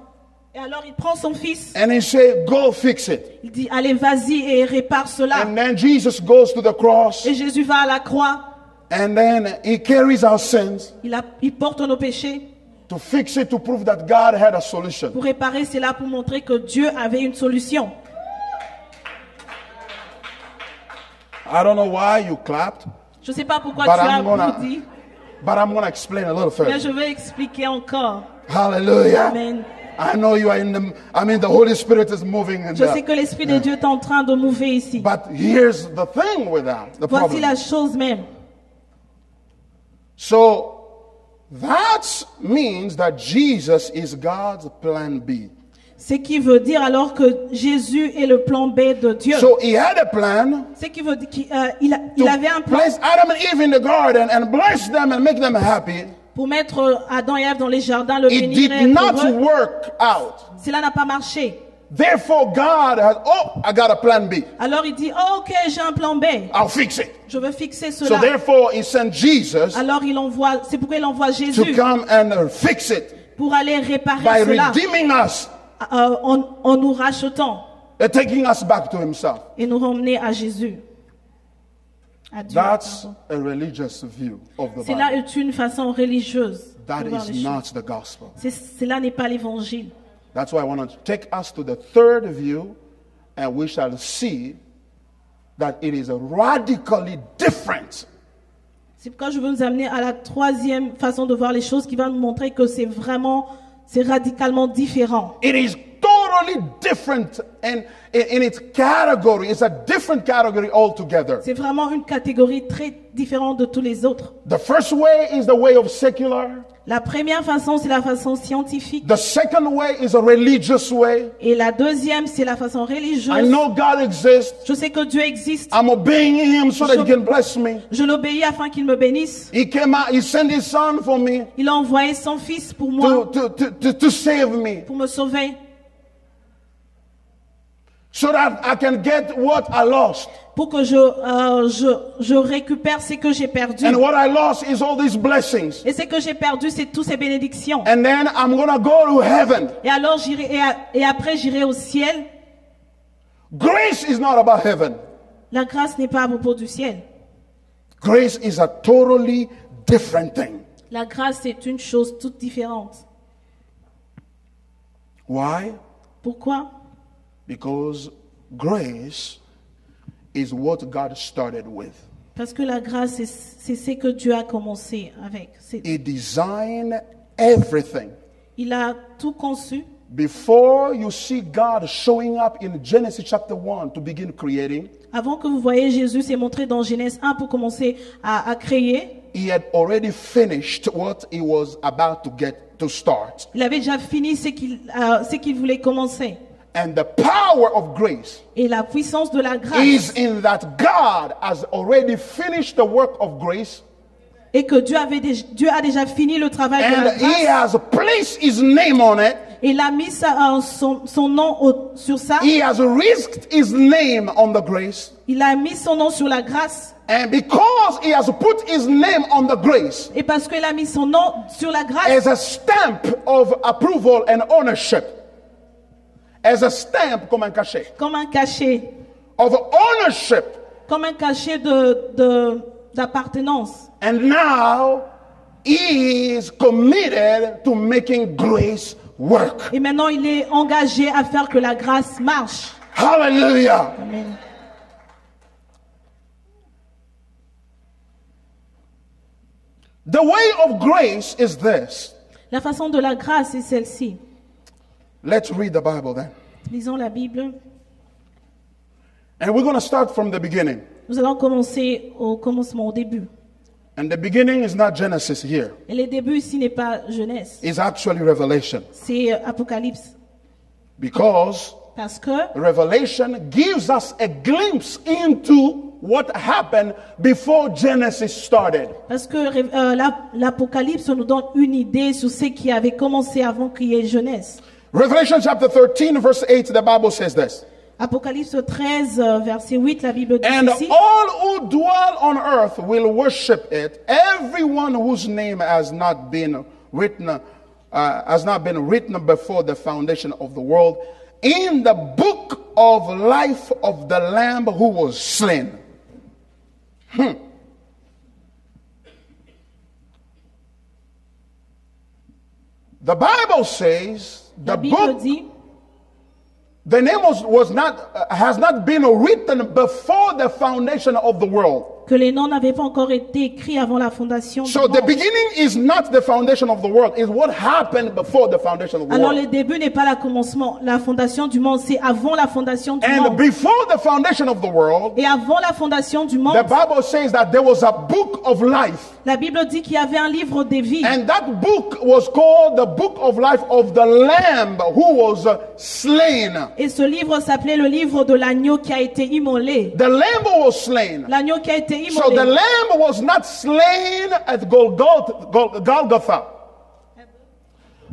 Et alors il prend son fils. And he says, go fix it. Il dit, allez, vas-y et répare cela. And then Jesus goes to the cross. Et Jésus va à la croix. And then he carries our sins. Il porte nos péchés. To fix it, to prove that God had a solution. Pour réparer cela, pour montrer que Dieu avait une solution. I don't know why you clapped, Je ne sais pas pourquoi but tu as I'm gonna, applaudi, explain a little mais further. je vais expliquer encore. Hallelujah. Amen. I know you are the Holy Spirit is moving in Je sais there. que l'Esprit de Dieu est en train de mouver ici. But here's the thing with that, the Voici problem. la chose même. So that means that Jesus is God's plan B. Ce qui veut dire alors que Jésus est le plan B de Dieu. So he had a plan Ce qui veut dire qu'il to avait un plan place Adam and Eve in the garden and bless them and make them happy. pour mettre Adam et Ève dans les jardins, le It bénir et did être not heureux. work out. Cela n'a pas marché. Therefore, God has, I got a plan B. Alors il dit, oh, ok, j'ai un plan B. I'll fix it. Je veux fixer So cela. therefore, he sent Jesus Alors il envoie, c'est pourquoi il envoie to Jésus come and fix it pour aller réparer by cela redeeming us en nous rachetant and taking us back to himself. et nous ramener à Jésus. À Dieu, That's pardon. a religious view of the Cela Bible. est une façon religieuse That de voir les is choses. not the gospel. Cela n'est pas l'évangile. That's why I want to take us to the third view, and we shall see that it is radically different. C'est pourquoi je veux nous amener à la troisième façon de voir les choses qui va nous montrer que c'est radicalement différent. It is totally different in its category. It's a different category altogether. C'est vraiment une catégorie très différente de tous les autres. The first way is the way of secular. La première façon, c'est la façon scientifique. The second way is a religious way. Et la deuxième, c'est la façon I religieuse. know God exists. Je sais que Dieu existe. I'm obeying Him so that He can bless me. Je l'obéis afin qu'il me bénisse. He came out, He sent His Son for me Il a envoyé son fils pour moi, to save me pour me sauver, so that I can get what I lost. pour que je récupère ce que j'ai perdu. And what I lost is all these blessings. Et ce que j'ai perdu, c'est toutes ces bénédictions. And then I'm going to go to heaven. Et alors et après j'irai au ciel. Grace is not about heaven. La grâce n'est pas à propos du ciel. Grace is a totally different thing. La grâce c'est une chose toute différente. Why? Pourquoi? Because grace is what God started with. Parce que la grâce c'est ce que Dieu a commencé avec. He designed everything. Il a tout conçu. Before you see God showing up in Genesis chapter 1 to begin creating, Avant que vous voyez Jésus s'est montré dans Genèse 1 pour commencer à créer, He had already finished what He was about to start. il avait déjà fini ce qu'il voulait commencer. And the power of grace Et la puissance de la is grâce, in that God has already finished the work of grace, et que Dieu a déjà fini le travail de la and He grâce. has placed His name on it. Et il a mis son nom sur ça. He has risked His name on the grace. Il a mis son nom sur la grâce. And because He has put His name on the grace Et parce qu'il a mis son nom sur la grâce, as a stamp of approval and ownership, as a stamp comme un cachet comme un cachet, of ownership, comme un cachet d'appartenance. and now He is committed to making grace work. Et maintenant, il est engagé à faire que la grâce marche. Hallelujah. Amen. The way of grace is this. La façon de la grâce est celle-ci. Let's read the Bible then. Lisons la Bible. And we're going to start from the beginning. Nous allons commencer au commencement, au début. And the beginning is not Genesis here. Et le début ici n'est pas Genèse, It's actually Revelation. c'est Apocalypse. Because Parce que Revelation gives us a glimpse into what happened before Genesis started. l'Apocalypse nous donne une idée sur ce qui avait commencé avant qu'il y ait Genèse. Revelation chapter 13, verse 8, the Bible says this. Apocalypse 13, verset 8, la Bible dit And ici. all who dwell on earth will worship it, everyone whose name has not been written before the foundation of the world in the book of life of the Lamb who was slain. The Bible says La Bible dit, The name has not been written before the foundation of the world. Que les noms n'avaient pas encore été écrits avant la fondation du So the monde. beginning is not the foundation of the world, it's what happened before the foundation of the Alors world. le début n'est pas le commencement, la fondation du monde, c'est avant la fondation du And monde. before the foundation of the world, Et avant la fondation du the monde, Bible says that there was a book of life. la Bible dit qu'il y avait un livre des vies. And that book was called the book of life of the Lamb who was slain. Et ce livre s'appelait le livre de l'agneau qui a été immolé. The Lamb was slain. L'agneau qui a été So the immolé. Lamb was not slain at Golgotha.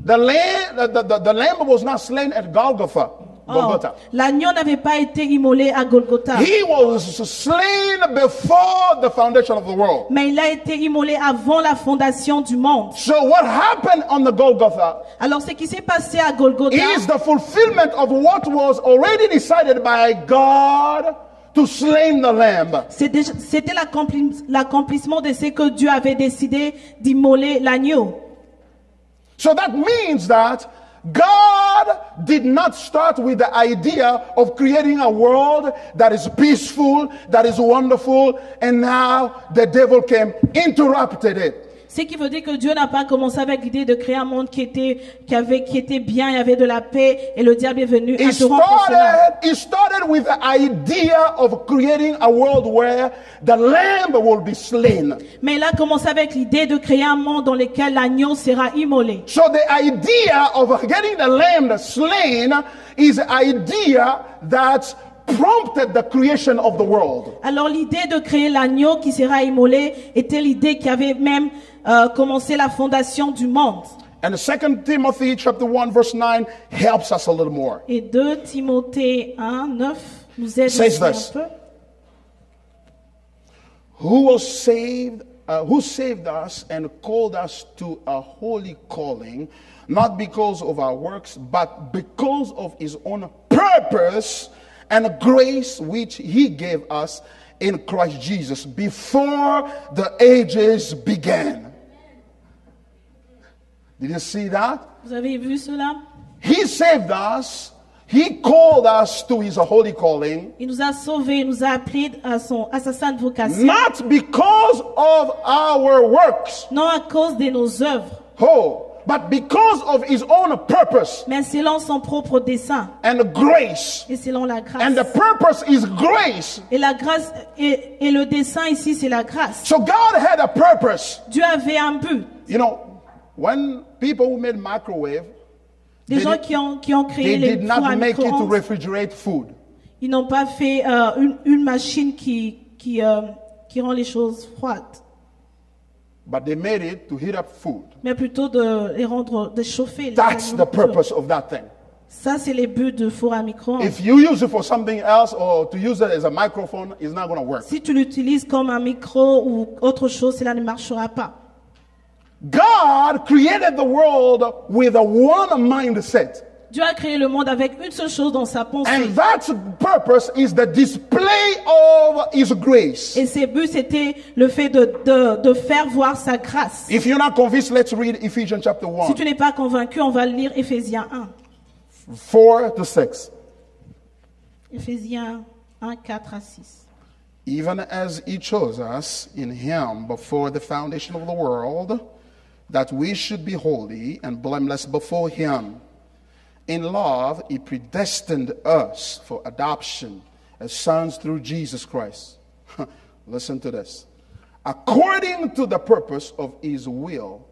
The Lamb was not slain at Golgotha. Oh, l'agneau n'avait pas été immolé à Golgotha. He was slain before the foundation of the world. Mais il a été immolé avant la fondation du monde. So what happened on the Golgotha Alors ce qui s'est passé à Golgotha, is the fulfillment of what was already decided by God to slay the lamb. c'était l'accomplissement de ce que Dieu avait décidé d'immoler l'agneau. So that means that God did not start with the idea of creating a world that is peaceful, that is wonderful, and now the devil came, interrupted it. Ce qui veut dire que Dieu n'a pas commencé avec l'idée de créer un monde qui était bien, il y avait de la paix, et le diable est venu interrompre cela. It started with the idea of creating a world where the lamb will be slain. Mais il a commencé avec l'idée de créer un monde dans lequel l'agneau sera immolé. So the idea of getting the lamb slain is an idea that prompted the creation of the world. Alors l'idée de créer l'agneau qui sera immolé était l'idée qui avait même commencé la fondation du monde. And 2 Timothy chapter 1 verse 9 helps us a little more. Et 2 Timothée 1, 9 nous aide Says aussi un this. peu. Who saved us and called us to a holy calling, not because of our works, but because of his own purpose and grace which he gave us in Christ Jesus before the ages began. Did you see that? Vous avez vu cela? He saved us. He called us to his holy calling. Il nous a sauvés, il nous a appelés à sa sainte vocation. Not because of our works. Non à cause de nos œuvres, But because of his own purpose mais selon son propre dessein and grace. et selon la grâce. And the purpose is grace. Et la grâce et le dessein ici, c'est la grâce. So God had a purpose. Dieu avait un but. You know, when people who made microwave, Des gens qui ont créé they les did fours not à make it to micro-ondes, refrigerate food. ils n'ont pas fait une machine qui rend les choses froides, But they made it to heat up food. mais plutôt de chauffer. That's the purpose of that thing. Ça, c'est les buts de four à micro-ondes. If you use it for something else or to use it as a microphone, it's not going to work. Si tu l'utilises comme un micro ou autre chose, cela ne marchera pas. God created the world with a one mindset. Dieu a créé le monde avec une seule chose dans sa pensée. And that purpose is the display of his grace. Et ses buts, c'était le fait de faire voir sa grâce. If you're not convinced, let's read Ephesians chapter Si 1, tu n'es pas convaincu, on va lire Éphésiens 1. 4 to 6. Éphésiens 1, 4 à 6. Even as he chose us in him before the foundation of the world, that we should be holy and blameless before him. In love, he predestined us for adoption as sons through Jesus Christ. Listen to this. According to the purpose of his will,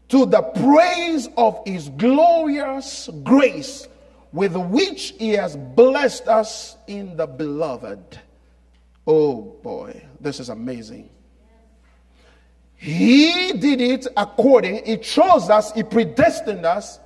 to the praise of his glorious grace, with which he has blessed us in the beloved. Oh boy, this is amazing. He did it according, he chose us, he predestined us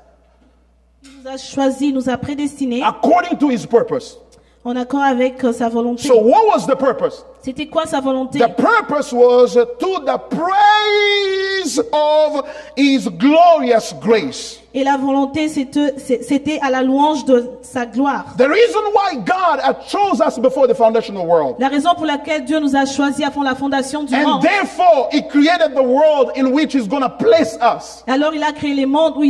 Il nous a choisis, il nous a prédestinés according to his purpose. en accord avec sa volonté. So what was the purpose? C'était quoi sa volonté? The purpose was to the praise of his glorious grace. Et la volonté, c'était à la louange de sa gloire. The reason why God had chose us before the foundation of the world. La raison pour laquelle Dieu nous a choisis avant la fondation du And monde. therefore, he created the world in which he's going to place us. Alors il a créé les mondes où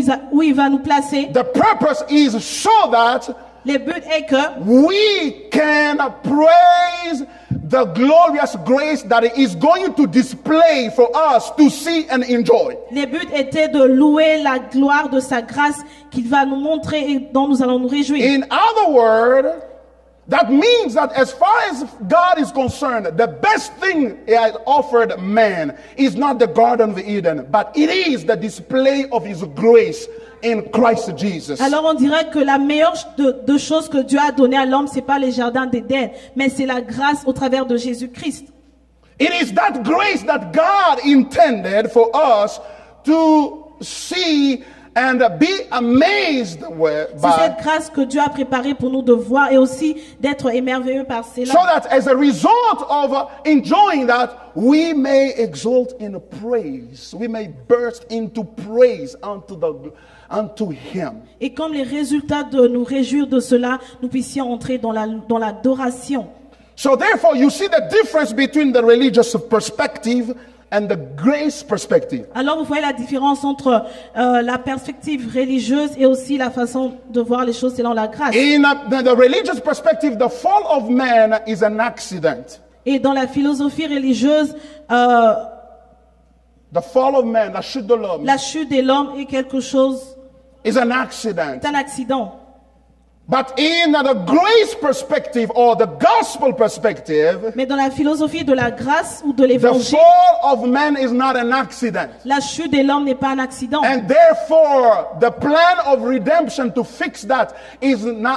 il va nous placer. The purpose is so that Le but est que we can praise the glorious grace that it is going to display for us to see and enjoy. le but était de louer la gloire de sa grâce qu'il va nous montrer et dont nous allons nous réjouir. In other words, that means that as far as God is concerned, the best thing He has offered man is not the Garden of Eden, but it is the display of His grace in Christ Jesus. Alors on dirait que la meilleure de choses que Dieu a donné à l'homme, c'est pas les jardins d'Éden, mais c'est la grâce au travers de Jésus-Christ. It is that grace that God intended for us to see and be amazed C'est by, cette grâce que Dieu a préparée pour nous de voir et aussi d'être émerveilleux par cela. so that as a result of enjoying that, we may exult in praise. We may burst into praise unto Him. Et comme les résultats de nous réjouir de cela, nous puissions entrer dans l'adoration. So therefore, you see the difference between the religious perspective and the grace perspective. Alors vous voyez la différence entre la perspective religieuse et aussi la façon de voir les choses selon la grâce. In the religious perspective, the fall of man is an accident. Et dans la philosophie religieuse, The fall of man, la chute de l'homme, la chute de l'homme est quelque chose, is an accident. c'est un accident. But in the grace perspective or the gospel perspective, Mais dans la philosophie de la grâce ou de the l'évangile, fall of man is not an accident. la chute de l'homme n'est pas un accident. And therefore, the plan of redemption to fix that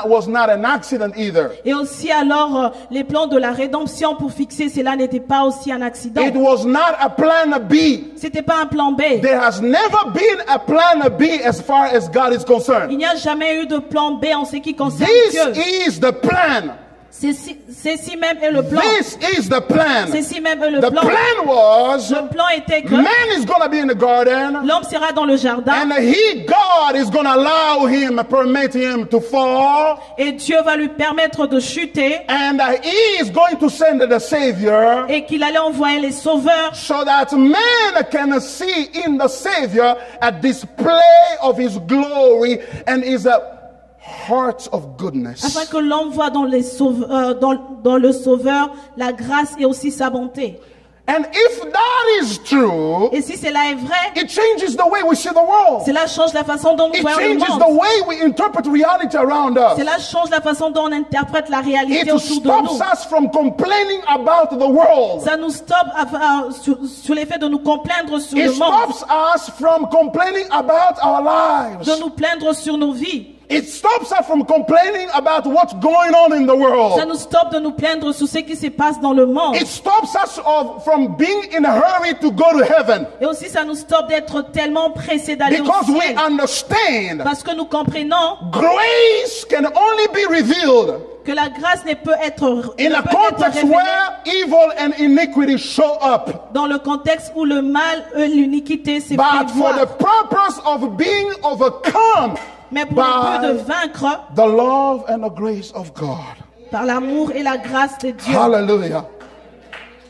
was not an accident either. Et aussi alors, les plans de la rédemption pour fixer cela n'étaient pas aussi un accident. It was not a plan B. C'était pas un plan B. There has never been a plan B as far as God is concerned. Il n'y a jamais eu de plan B en ce qui concerne This Dieu. is the plan. Ceci même est le plan. This is the plan. Ceci même est le The plan. plan was Le plan était que man is going to be in the garden, l'homme sera dans le jardin and God is going to allow him, permit him to fall, et Dieu va lui permettre de chuter and he is going to send the Savior et qu'il allait envoyer les sauveurs so that man can see in the Savior a display of his glory and his heart of goodness. afin que l'homme voit dans le sauveur la grâce et aussi sa bonté. And if that is true, Et si cela est vrai, it changes the way we see the world. cela change la façon dont nous It voyons le changes monde. the way we interpret reality around us. Cela change la façon dont on interprète la réalité It autour de stops nous. us from complaining about the world. Ça nous stoppe sur l'effet de nous complaindre sur It le monde, stops us from complaining about our lives. de nous plaindre sur nos vies. It stops us from complaining about what's going on in the Ça world. nous stoppe de nous plaindre sur ce qui se passe dans le monde. It stops us from being in a hurry to go to heaven. Et aussi, ça nous stoppe d'être tellement pressés d'aller au Because we ciel. understand Parce que nous comprenons grace can only be revealed que la grâce ne peut être, in ne a peut être context révélée where evil and iniquity show up. dans le contexte où le mal et l'iniquité se But fait for the voir. purpose of being overcome Mais pour le but de by vaincre the love and the grace of God. par l'amour et la grâce de Dieu. Hallelujah.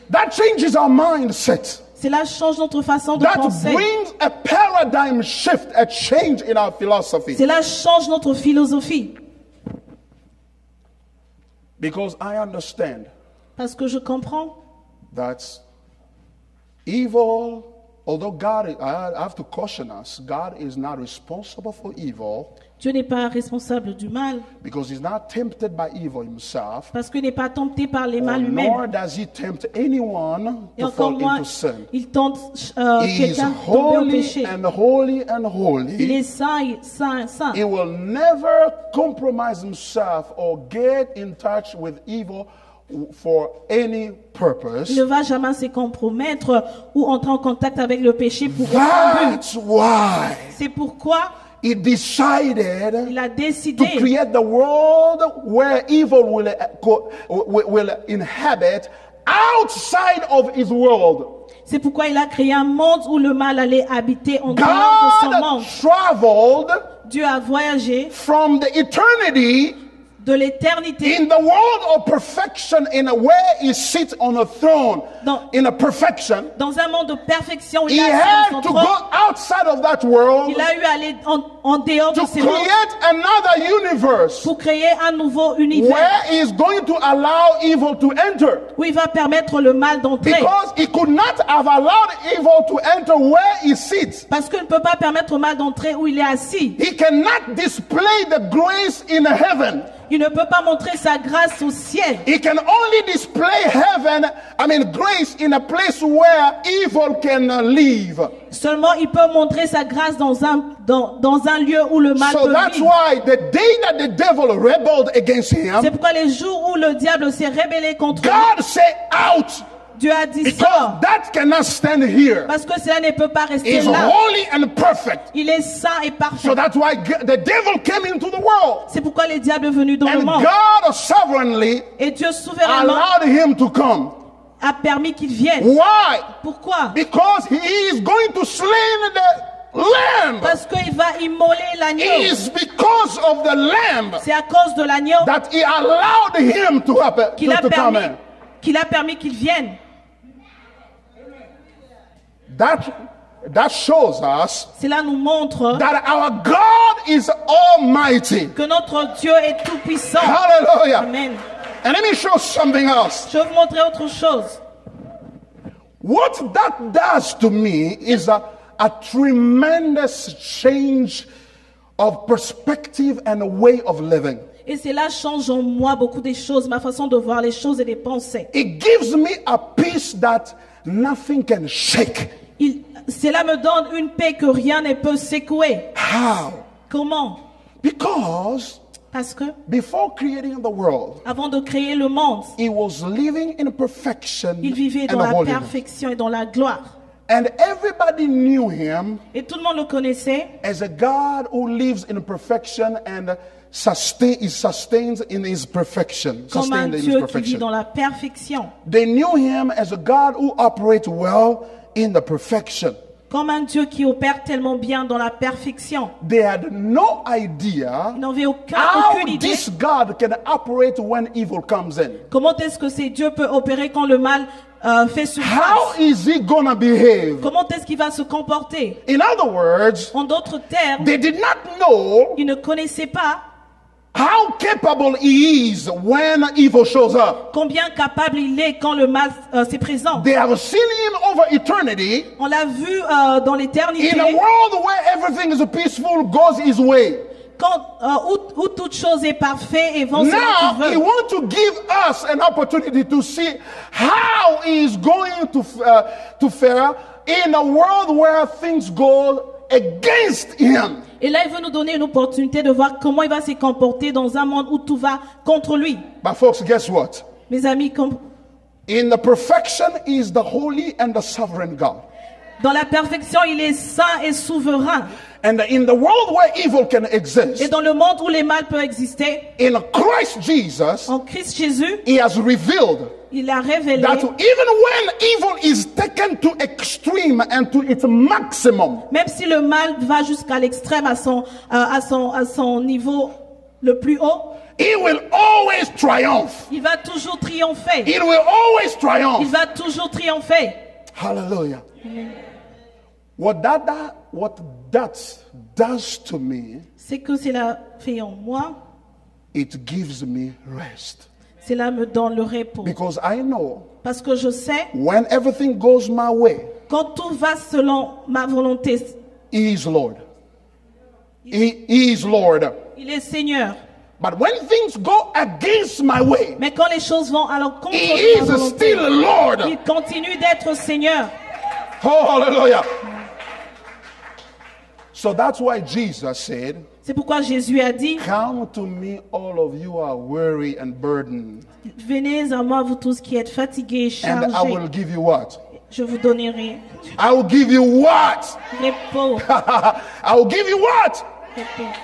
That changes our mindset. Cela change notre façon de That penser. brings a paradigm shift, a change in our philosophy. Cela change notre philosophie. Because I understand Parce que je comprends that evil, although God, I have to caution us, God is not responsible for evil Dieu n'est pas responsable du mal because he's not tempted by evil himself, parce qu'il n'est pas tenté par les mal nor humains. does he tempt anyone Et to encore fall moins, into sin. il tente He is quelqu'un de tomber au holy péché. and holy and Il holy. est saint, saint, saint. He will never compromise himself or get in touch with evil for any purpose. Il ne va jamais se compromettre ou entrer en contact avec le péché pour aucun but. That's why C'est pourquoi he decided il a to décidé create the world where evil will inhabit outside of his world. C'est pourquoi il a créé un monde où le mal allait habiter en dehors de son God monde. traveled Dieu a voyagé from the eternity de l'éternité, In the world of perfection, in a where he sits on a throne, in a perfection, dans un monde de perfection, où he il a assis had sur to son go trône, outside of that world il a eu à aller en dehors de to ces mondes create another universe pour créer un nouveau univers where he is going to allow evil to enter. où il va permettre le mal d'entrer. Because he could not have allowed evil to enter where he sits. Parce qu'il ne peut pas permettre au mal d'entrer où il est assis. He cannot display the grace in heaven. Il ne peut pas montrer sa grâce au ciel. He can only display grace in a place where evil can live. Seulement, il peut montrer sa grâce dans un lieu où le mal So peut that's vivre. why the day that the devil rebelled against C'est him, pourquoi les jours où le diable s'est rébellé contre lui, God said out, Dieu a dit because sors. that cannot stand here. Parce que cela ne peut pas rester He's là. holy and perfect. Il est saint et parfait. So that's why the devil came into the world. C'est pourquoi le diable est venu dans le And monde. God sovereignly Et Dieu souverainement allowed him to come. a permis qu'il vienne. Why? Pourquoi? Because he is going to slay the lamb. Parce qu'il va immoler It l'agneau. is because of the lamb C'est à cause de l'agneau that he allowed him to happen, qu'il a to come permis in. qu'il vienne. That shows us Cela nous montre that our God is almighty. que notre Dieu est tout puissant. Hallelujah. Amen. And let me show something else. Je vais vous montrer autre chose. What that does to me is a tremendous change of perspective and a way of living. Et cela change en moi beaucoup de choses, ma façon de voir les choses et de penser. It gives me a peace that nothing can shake. Cela me donne une paix que rien ne peut secouer. How? Comment? Because Parce que before creating the world, avant de créer le monde, he was living in perfection il vivait and dans la holiness. perfection et dans la gloire. And everybody knew him Et tout le monde le connaissait as a God who lives in perfection and is sustained in his perfection. comme un Sustained in his Dieu qui vit perfection. dans la perfection. They knew him as a God who operates well in the perfection. Comme un Dieu qui opère tellement bien dans la perfection. They had no idea Ils n'avaient how aucune idée this God can operate when evil comes in. comment est-ce que ces Dieu peut opérer quand le mal fait How surface. is he gonna behave? Comment est-ce qu'il va se comporter? In other words, En d'autres termes, they did not know ils ne connaissaient pas how capable he is when evil shows up. combien capable il est quand le mal se présente. They have seen him over eternity On l'a vu dans l'éternité, in a world where everything is peaceful, goes his way. quand, où toute chose est parfaite et vont selon Now qu'il he veut. wants to give us an opportunity to see how he is going to fare in a world where things go against him. Et là, il veut nous donner une opportunité de voir comment il va se comporter dans un monde où tout va contre lui. But folks, guess what? Mes amis, In the perfection is the holy and the sovereign God. dans la perfection, il est saint et souverain. And in the world where evil can Et exist, dans le monde où les mal peuvent exister, in Christ Jesus, en Christ Jésus, he has revealed il a révélé that even when evil is taken to extreme and to its maximum, même si le mal va jusqu'à l'extrême, à son niveau le plus haut, he will always triumph. il va toujours triompher. It will always Il triumph. va toujours triompher. Hallelujah. What that does to me, C'est que cela fait en moi, it gives me rest. cela me donne le repos. Because I know Parce que je sais, when everything goes my way, quand tout va selon ma volonté, he is Lord. He is Lord. il est Seigneur. But when things go against my way, Mais quand les choses vont à l'encontre he de ma is volonté, still Lord. il continue d'être Seigneur. Oh, hallelujah. So that's why Jesus said, C'est pourquoi Jésus a dit, come to me, all of you are weary and burdened, venez à moi, vous tous qui êtes fatigués et and I chargés, will give you what? je vous donnerai I will give you what? repos. I will give you what? Repos.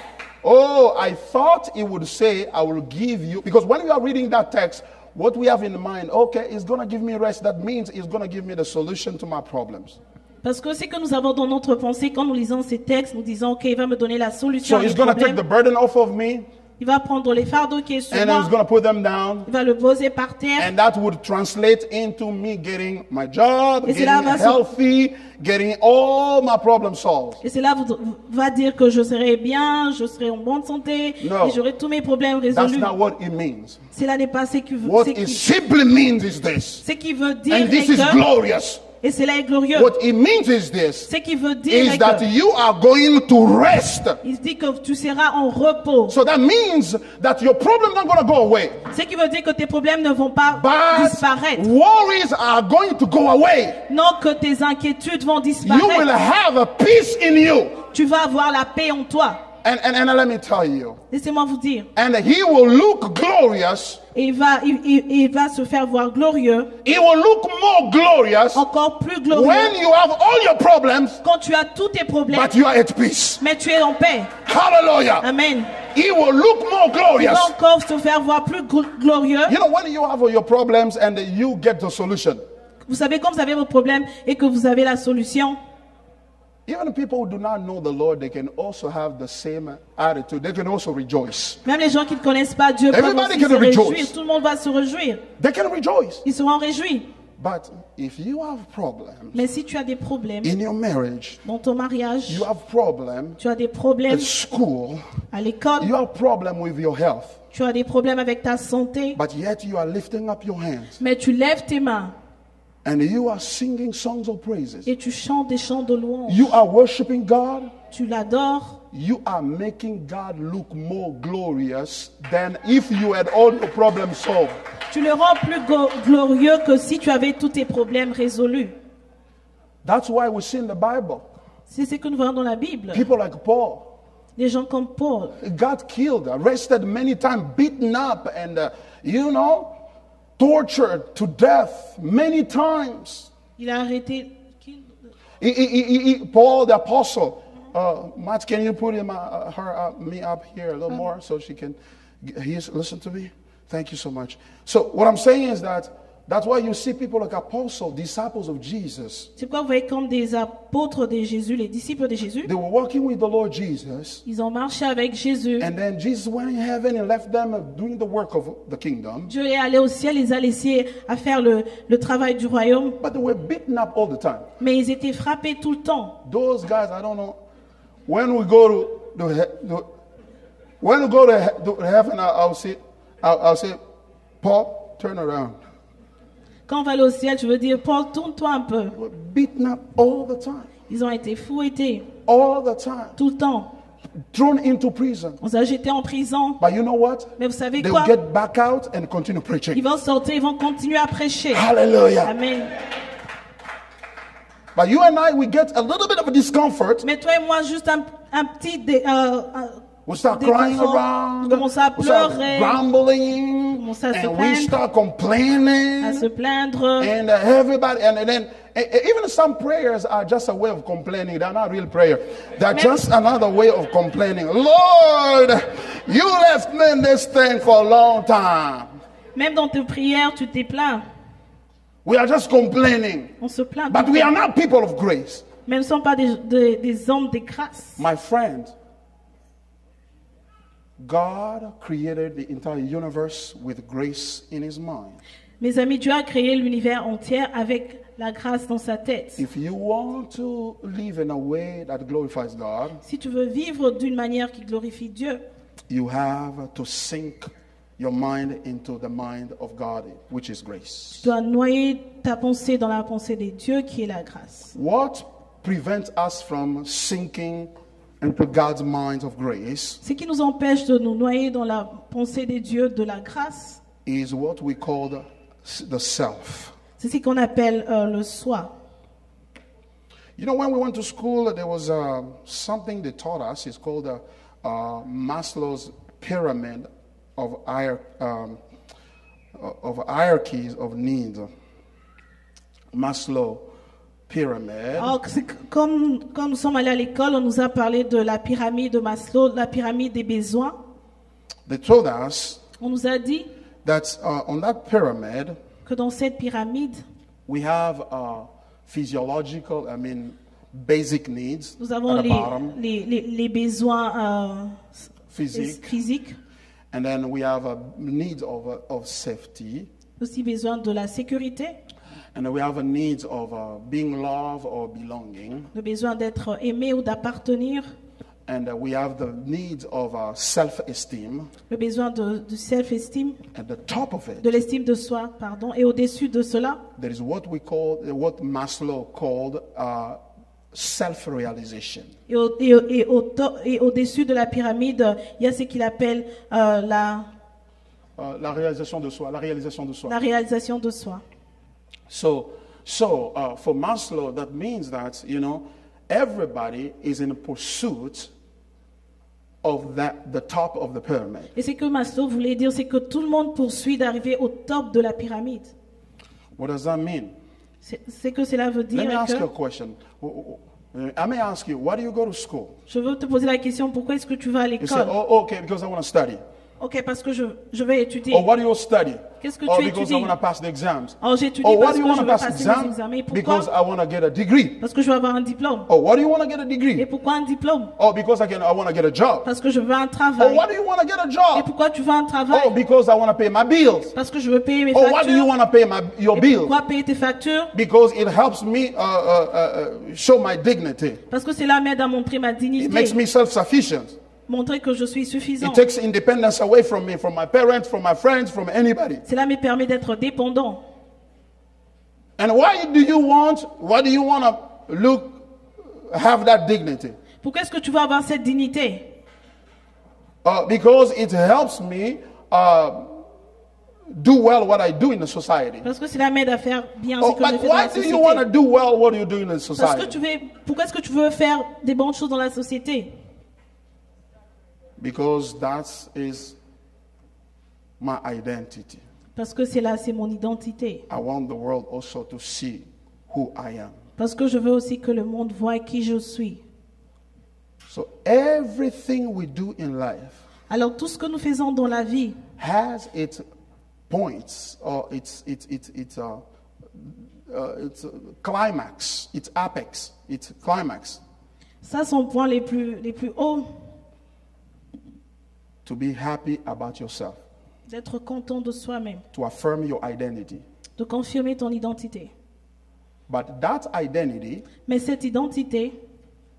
Oh, I thought he would say, I will give you, because when we are reading that text, what we have in mind, okay, he's going to give me rest. That means he's going to give me the solution to my problems. Parce que c'est que nous avons dans notre pensée, quand nous lisons ces textes, nous disons, OK, il va me donner la solution So à mes he's going to take problèmes. the burden off of me. Il va prendre les fardeaux qui est sur and then he's moi. going to put them down. Il va le poser par terre. And that would translate into me getting my job, Et getting cela va se- healthy, getting all my problems solved. Et cela va dire que je serai bien, je serai en bonne santé, No. et j'aurai tous mes problèmes That's résolus. not what it means. Cela n'est pas ce qu'il veut, What it simply means is this. ce qu'il veut dire And this est is que, glorious. et cela est glorieux. What it means is this. Ce qu'il veut dire Is est that que, you are going to rest. il dit que tu seras en repos. So that means that your problems are not going to go away. Ce qui veut dire que tes problèmes ne vont pas But disparaître. worries are going to go away. Non que tes inquiétudes vont You will disparaître. have a peace in you. Tu vas avoir la paix en toi. And let me tell you. Laissez-moi vous dire. And he will look glorious. Et il va se faire voir glorieux, He will look more glorious encore plus glorieux, when you have all your problems, quand tu as tous tes problèmes, but you are at peace. mais tu es en paix. Hallelujah. Amen. He will look more Il glorious. va encore se faire voir plus glorieux. You know, when you have all your problems and you get the solution, Vous savez, quand vous avez vos problèmes et que vous avez la solution, even people who do not know the Lord, they can also have the same attitude. They can also rejoice. même les gens qui ne connaissent pas Dieu peuvent Everybody aussi can se rejoice. réjouir. Tout le monde va se réjouir. They can rejoice. Ils seront réjouis. But if you have problems Mais si tu as des problèmes in your marriage, dans ton mariage, you have problems tu as des problèmes at school, à l'école, you have problems with your health, tu as des problèmes avec ta santé, but yet you are lifting up your hands mais tu lèves tes mains and you are singing songs of praises. et tu chantes des chants de louange. You are worshiping God. Tu l'adores. You are making God look more glorious than if you had all your problems solved. Tu le rends plus glorieux que si tu avais tous tes problèmes résolus. That's why we see in the Bible C'est ce que nous voyons dans la Bible. people like Paul. Des gens comme Paul. Got killed, arrested many times, beaten up, and tortured to death many times. Il a arrêté. Paul the apostle. Matt, can you put me up here a little more so she can listen to me? Thank you so much. So what I'm saying is that's why you see people like apostles, disciples of Jesus. C'est pourquoi vous voyez comme des apôtres de Jésus, les disciples de Jésus. They were walking with the Lord Jesus. Ils ont marché avec Jésus. And then Jesus went in heaven and left them doing the work of the kingdom. Dieu est allé au ciel, il les a laissés à faire le travail du royaume. But they were beaten up all the time. Mais ils étaient frappés tout le temps. Those guys, I don't know. When we go to heaven, I'll say, Paul, turn around. Quand on va aller au ciel, je veux dire, Paul, tourne-toi un peu. They were beaten up all the time. Ils ont été fouettés All the time. tout le temps. Thrown into prison. On s'est jetés en prison. But you know what? Mais vous savez They quoi? will get back out and continue Ils preaching. vont sortir, ils vont continuer à prêcher. Hallelujah. Amen. But you and I, we get a little bit of a discomfort. Mais toi et moi, juste un petit We start crying déconfort. around. On commence à We start pleurer. grumbling. On commence à se And we plaindre. start à complaining. se plaindre. And everybody, and then even some prayers are just a way of complaining. They're not real prayer. They're just another way of complaining. Lord, you left me in this thing for a long time. Même dans tes prières, tu t'es plaint. We are just complaining. On se plaint. But tout le we temps. are not people of grace. Mais nous ne sommes pas des hommes de grâce. My friend, God created the entire universe with grace in his mind. Mes amis, Dieu a créé l'univers entier avec la grâce dans sa tête. If you want to live in a way that glorifies God, Si tu veux vivre d'une manière qui glorifie Dieu, you have to sink your mind into the mind of God, which is grace. tu dois noyer ta pensée dans la pensée de Dieu qui est la grâce. What prevents us from sinking into God's mind of grace Ce qui nous empêche de nous noyer dans la pensée de Dieu de la grâce, is what we call the self. c'est ce qu'on appelle le soi. You know, when we went to school, there was something they taught us. It's called Maslow's pyramid of hierarchies of needs. Maslow pyramid. Alors, comme nous sommes allés à l'école, on nous a parlé de la pyramide de Maslow, la pyramide des besoins. They told us On nous a dit that on that pyramid, que dans cette pyramide, we have physiological, basic needs nous avons at the bottom, les besoins physique. physiques. And then we have a need of safety. Aussi besoin de la sécurité, And then we have a need of being loved or belonging. le besoin d'être aimé ou d'appartenir, And we have the need of self-esteem. le besoin de self-esteem, At the top of de it, l'estime de soi, pardon. Et au-dessus de cela, there is what Maslow called self-realization. et au-dessus de la pyramide, il y a ce qu'il appelle la La réalisation de soi, la réalisation de soi. réalisation de soi. So for Maslow, that means that, everybody is in pursuit of the top of the pyramid. Et ce que Maslow voulait dire, c'est que tout le monde poursuit d'arriver au top de la pyramide. What does that mean? C'est que cela veut dire Let me ask you a que... question. I may ask you, why do you go to school? Je veux te poser la question, pourquoi est-ce que tu vas à You say, l'école? oh, okay, because I want to study. Ok, parce que je vais étudier. Or what do you study? Qu'est-ce que Or tu because I étudies? want to pass the exams. Oh, j'étudie Or what parce do you que want je to veux pass passer exams? les examens. Et Because pourquoi? I want to get a degree. Parce que je veux avoir un diplôme. Or what do you want to get a Et degree? pourquoi un diplôme? Oh, because I want to get a job. Parce que je veux un Or travail. what do you want to get a Et job? pourquoi tu veux un Oh, travail? because I want to pay my bills. Parce que je veux payer mes Or what do you factures. want to pay your Et bills? pourquoi payer tes factures? Because it helps me show my dignity. Parce que cela m'aide à montrer ma It makes dignité. me self-sufficient. Montrer que je suis suffisant. It takes independence away from me, from my parents, from my friends, from anybody. Cela me permet d'être dépendant. And why do you want to have that dignity? Pourquoi est-ce que tu veux avoir cette dignité? Because it helps me do well what I do in the society. Parce que cela m'aide à faire bien ce Oh, que je but fais dans why la do you want to société. do well what you do in the Parce que society? pourquoi est-ce que tu veux faire des bonnes choses dans la société? Because that is my identity. Parce que c'est mon identité. I want the world also to see who I am. Parce que je veux aussi que le monde voie qui je suis. So everything we do in life Alors tout ce que nous faisons dans la vie has its points or its climax, its apex, its climax. ça sont points les plus hauts, To be happy about yourself, d'être content de soi-même, to affirm your identity. de confirmer ton identité. But that identity Mais cette identité,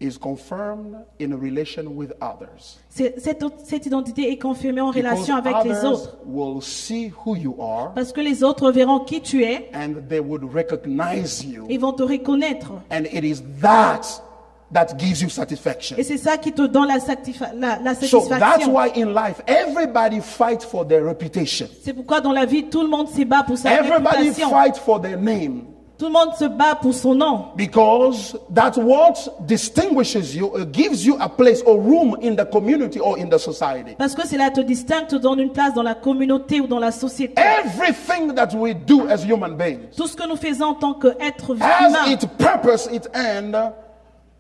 is confirmed in relation with others. cette identité est confirmée en Because relation avec les others autres. will see who you are Parce que les autres verront qui tu es, and they would recognize you. ils vont te reconnaître. And it is that gives you satisfaction. Et c'est ça qui te donne la So that's satisfaction. why in life everybody fights for their reputation. C'est pourquoi dans la vie, tout le monde se bat pour sa Everybody réputation. fights for their name. Tout le monde se bat pour son nom. Because that's what distinguishes you, gives you a place or room in the community or in the society. Parce que cela te distingue, te donne une place dans la communauté ou dans la société. Everything that we do as human beings Tout ce que nous faisons en tant qu'être has humain, its purpose, its end,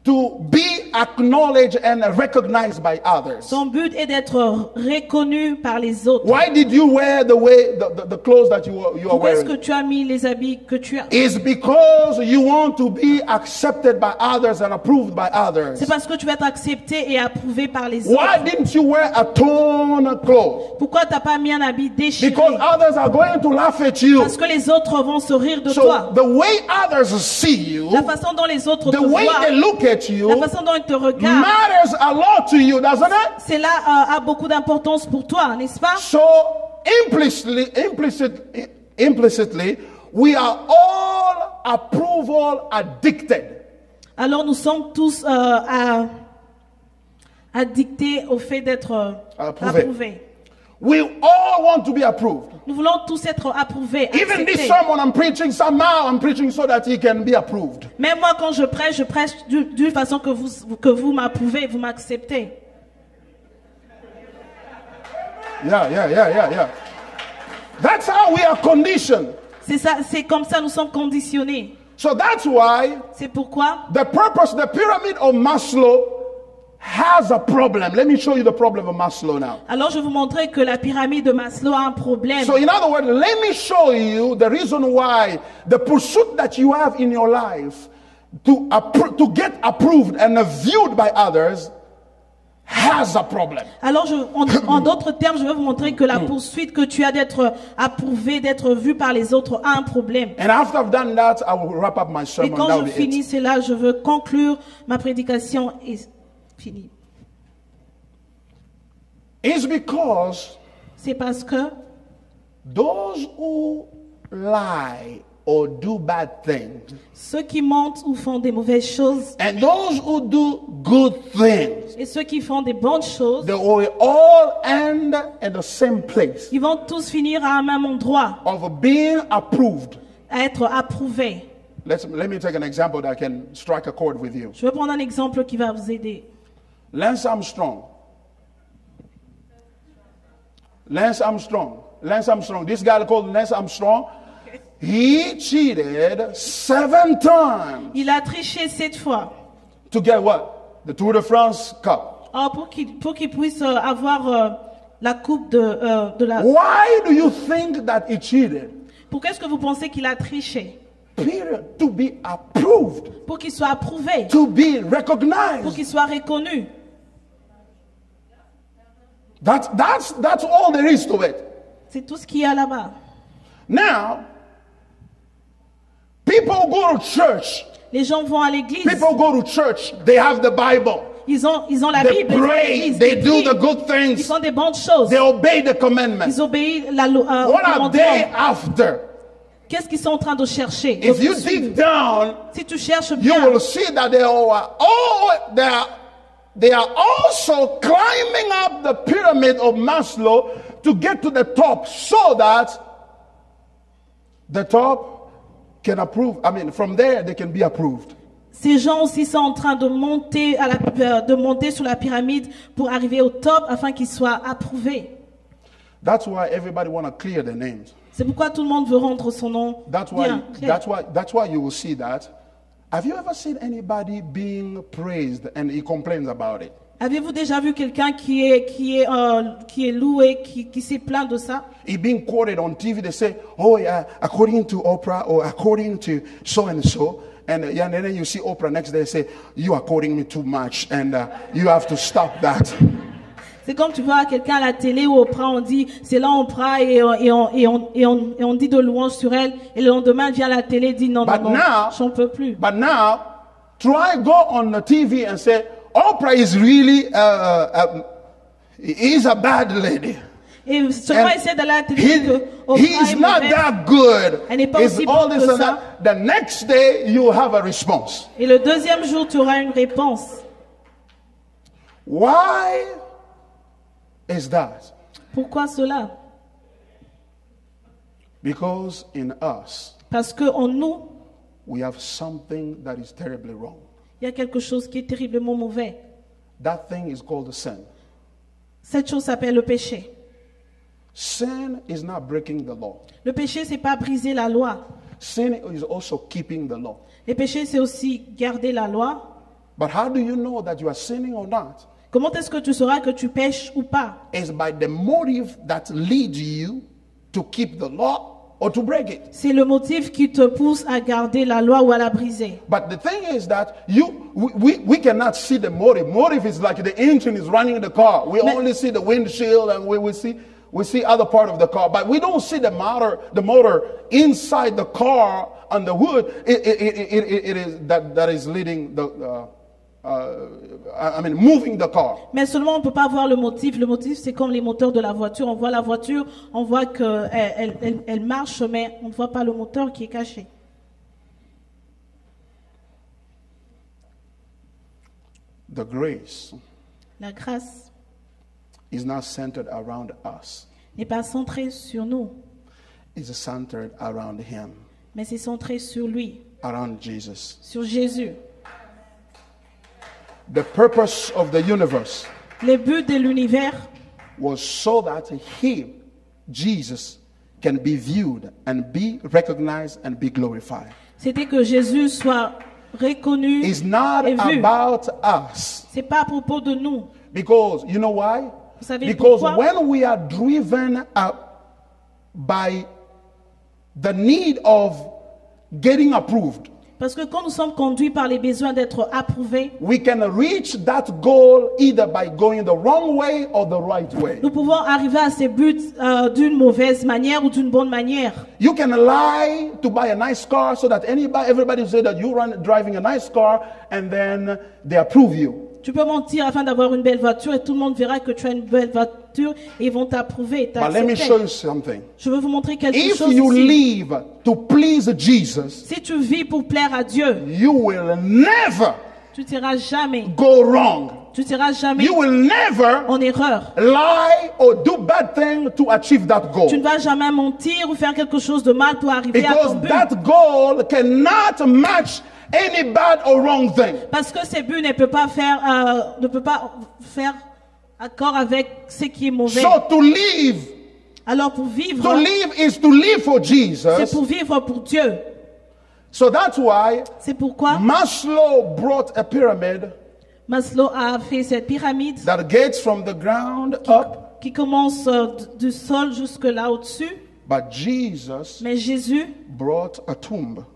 to be acknowledged and recognized by others. son but est d'être reconnu par les autres. Why did you wear the clothes that you are Pourquoi est-ce que wearing? tu as mis les habits que tu as? It's because you want to be accepted by others and approved by others. C'est parce que tu vas être accepté et approuvé par les Why autres. didn't you wear a torn clothes? Pourquoi t'as pas mis un habit déchiré? Because others are going to laugh at you. Parce que les autres vont se rire de So toi. the way others see you, La façon dont les autres te the way they voient, look at you, la façon dont ils te regardent, matters a lot to you, doesn't it? cela a beaucoup d'importance pour toi, n'est-ce pas? So implicitly, we are all approval addicted. Alors nous sommes tous addictés au fait d'être Approuvés. approuvés. We all want to be approved. Nous voulons tous être approuvés, Even this acceptés. sermon I'm preaching, somehow I'm preaching so that he can be approved. Même moi, quand je prêche d'une façon que vous m'approuvez, vous m'acceptez. Yeah. That's how we are conditioned. C'est ça, c'est comme ça nous sommes conditionnés. So that's why C'est pourquoi the pyramid of Maslow has a problem. Let me show you the problem of Maslow now. alors je vais vous montrer que la pyramide de Maslow a un problème. So in other words, let me show you the reason why the pursuit that you have in your life to get approved and viewed by others has a problem. Alors, en d'autres termes, je veux vous montrer que la poursuite que tu as d'être approuvé, d'être vu par les autres a un problème. And after I've done that, I will wrap up my Et sermon. quand That je will be finis it. cela, je veux conclure ma prédication et fini. It's because C'est parce que those who lie or do bad things, ceux qui mentent ou font des mauvaises choses and those who do good things, et ceux qui font des bonnes choses, they will all end at the same place ils vont tous finir à un même endroit, of being approved. à être approuvés. Let me take an example that can strike a chord with you. Je vais prendre un exemple qui va vous aider. Lance Armstrong. Lance Armstrong. This guy called Lance Armstrong, he cheated 7 times Il a triché 7 fois. to get what? The Tour de France Cup. Alors pour qu'il puisse avoir la coupe de la... Why do you think that he cheated? Pourquoi est-ce que vous pensez qu'il a triché? Period. To be approved, Pour qu'il soit approuvé, to be pour recognized. qu'il soit reconnu. That's all there is to it. C'est tout ce qu'il y a là-bas. Now, people go to church. Les gens vont à l'église, People go to church. They have the Bible. ils ont la They Bible, ils vont à pray. l'église, They ils do prient, the good ils things. font des bonnes choses, They obey the commandments. ils obéissent la loi. What are they after? Qu'est-ce qu'ils sont en train de chercher? If De you poursuivre. dig down, Si tu cherches you bien, will see that they are also climbing up the pyramid of Maslow to get to the top, so that the top can approve. I mean, from there they can be approved. ces gens aussi sont en train de monter de monter sur la pyramide pour arriver au top afin qu'ils soient approuvés. That's why everybody want to clear their names. C'est pourquoi tout le monde veut rendre son nom That's bien why. clair. That's why you will see that. Have you ever seen anybody being praised and he complains about it? Avez-vous déjà vu quelqu'un qui est loué, qui s'est plaint de ça? He being quoted on TV. They say, "Oh yeah, according to Oprah or according to so and so." And then you see Oprah next day say, "You are quoting me too much, and you have to stop that." C'est comme tu vois quelqu'un à la télé où Oprah, on dit, c'est là Oprah et on dit de louanges sur elle. Et le lendemain, elle vient à la télé et dit non, But non, now- j'en peux plus. But now, try go on the TV and say, "Oprah is really is a bad lady. Et seulement And essayer d'aller à la télé et que Oprah He's est not mauvaise. that good. Elle n'est pas It's aussi all bonne this que and ça. that." The next day, you have a response. Et le deuxième jour, tu auras une réponse. Why is that? Pourquoi cela? Because in us, Parce que en nous, we have something that is terribly wrong. il y a quelque chose qui est terriblement mauvais. That thing is called sin. Cette chose s'appelle le péché. Sin is not breaking the law. Le péché, c'est pas briser la loi. Sin is also keeping the law. Le péché, c'est aussi garder la loi. But how do you know that you are sinning or not? Comment est-ce que tu sauras que tu pêches ou pas? It's by the motive that leads you to keep the law or to break it. C'est le motif qui te pousse à garder la loi ou à la briser. But the thing is that we cannot see the motive. Motive is like the engine is running the car. We only see the windshield and we see other part of the car, but we don't see the motor inside the car on the hood. It is that is leading moving the car. Mais seulement on ne peut pas voir le motif. Le motif, c'est comme les moteurs de la voiture. On voit la voiture, on voit qu'elle marche, mais on ne voit pas le moteur qui est caché. The grace La grâce is not centered around us. n'est pas centrée sur nous, It's centered around Him, mais c'est centré sur lui, around Jesus. sur Jésus. The purpose of the universe Le but de l'univers, was so that He, Jesus, can be viewed and be recognized and be glorified. c'était que Jésus soit reconnu It's not et vu. about us. C'est pas à propos de nous. Because, you know why? Vous savez Because pourquoi? when we are driven by the need of getting approved, Parce que quand nous sommes conduits par les besoins d'être approuvés, we can reach that goal either by going the wrong way or the right way. nous pouvons arriver à ces buts d'une mauvaise manière ou d'une bonne manière. You can lie to buy a nice car so that everybody say that you're driving a nice car and then they approve you. Tu peux mentir afin d'avoir une belle voiture et tout le monde verra que tu as une belle voiture et ils vont t'approuver. But let me show you something. Je veux vous montrer quelque If chose you ici. live to please Jesus, Si tu vis pour plaire à Dieu, you will never tu ne seras jamais, go wrong. tu ne seras jamais You will never en erreur. lie or do bad thing to achieve that goal. Tu ne vas jamais mentir ou faire quelque chose de mal pour arriver à ton Because but. that goal cannot match any bad or wrong thing. Parce que ces buts ne peut pas faire accord avec ce qui est mauvais. So to live Alors pour vivre, is to live for c'est Jesus. pour vivre pour Dieu. So that's why C'est pourquoi Maslow brought a pyramid Maslow a fait cette pyramide that gets from the ground up, qui commence du sol jusque là au-dessus. but Jesus Mais Jésus brought a tomb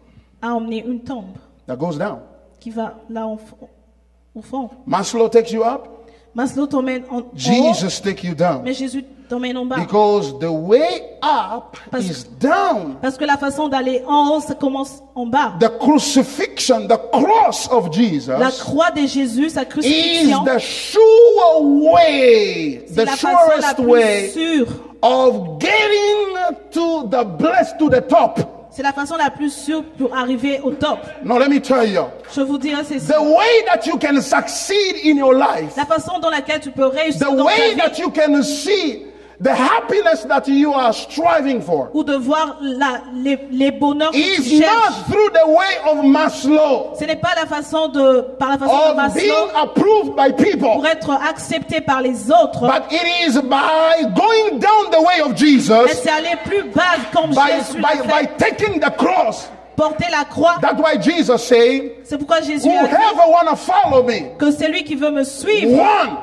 a emmené une tombe that goes down. qui va là au fond. Maslow takes you up, Maslow t'emmène en haut, Jesus takes you down. mais Jésus t'emmène en bas. Because the way up is down. Parce que la façon d'aller en haut, ça commence en bas. The crucifixion, the cross of Jesus La croix de Jésus, sa is crucifixion, the sure way, c'est the la façon la surest plus way sûre. of getting to the blessed, to the top. C'est la façon la plus sûre pour arriver au top. Now let me tell you, Je vous dirai ceci. the way that you can succeed in your life, La façon dans laquelle tu peux réussir the dans ta way vie, that you can see the happiness that you are striving for, ou de voir les bonheurs que tu is cherches. not through the way of Maslow, Ce n'est pas par la façon de of being Maslow approved by people, pour être accepté par les autres, but it is by going down the way of mais Jesus, c'est aller plus bas comme Jésus l'a by fait. taking the cross. Porter la croix. That's why Jesus said, C'est pourquoi Jésus a dit whoever want to follow me, que celui qui veut me suivre, one,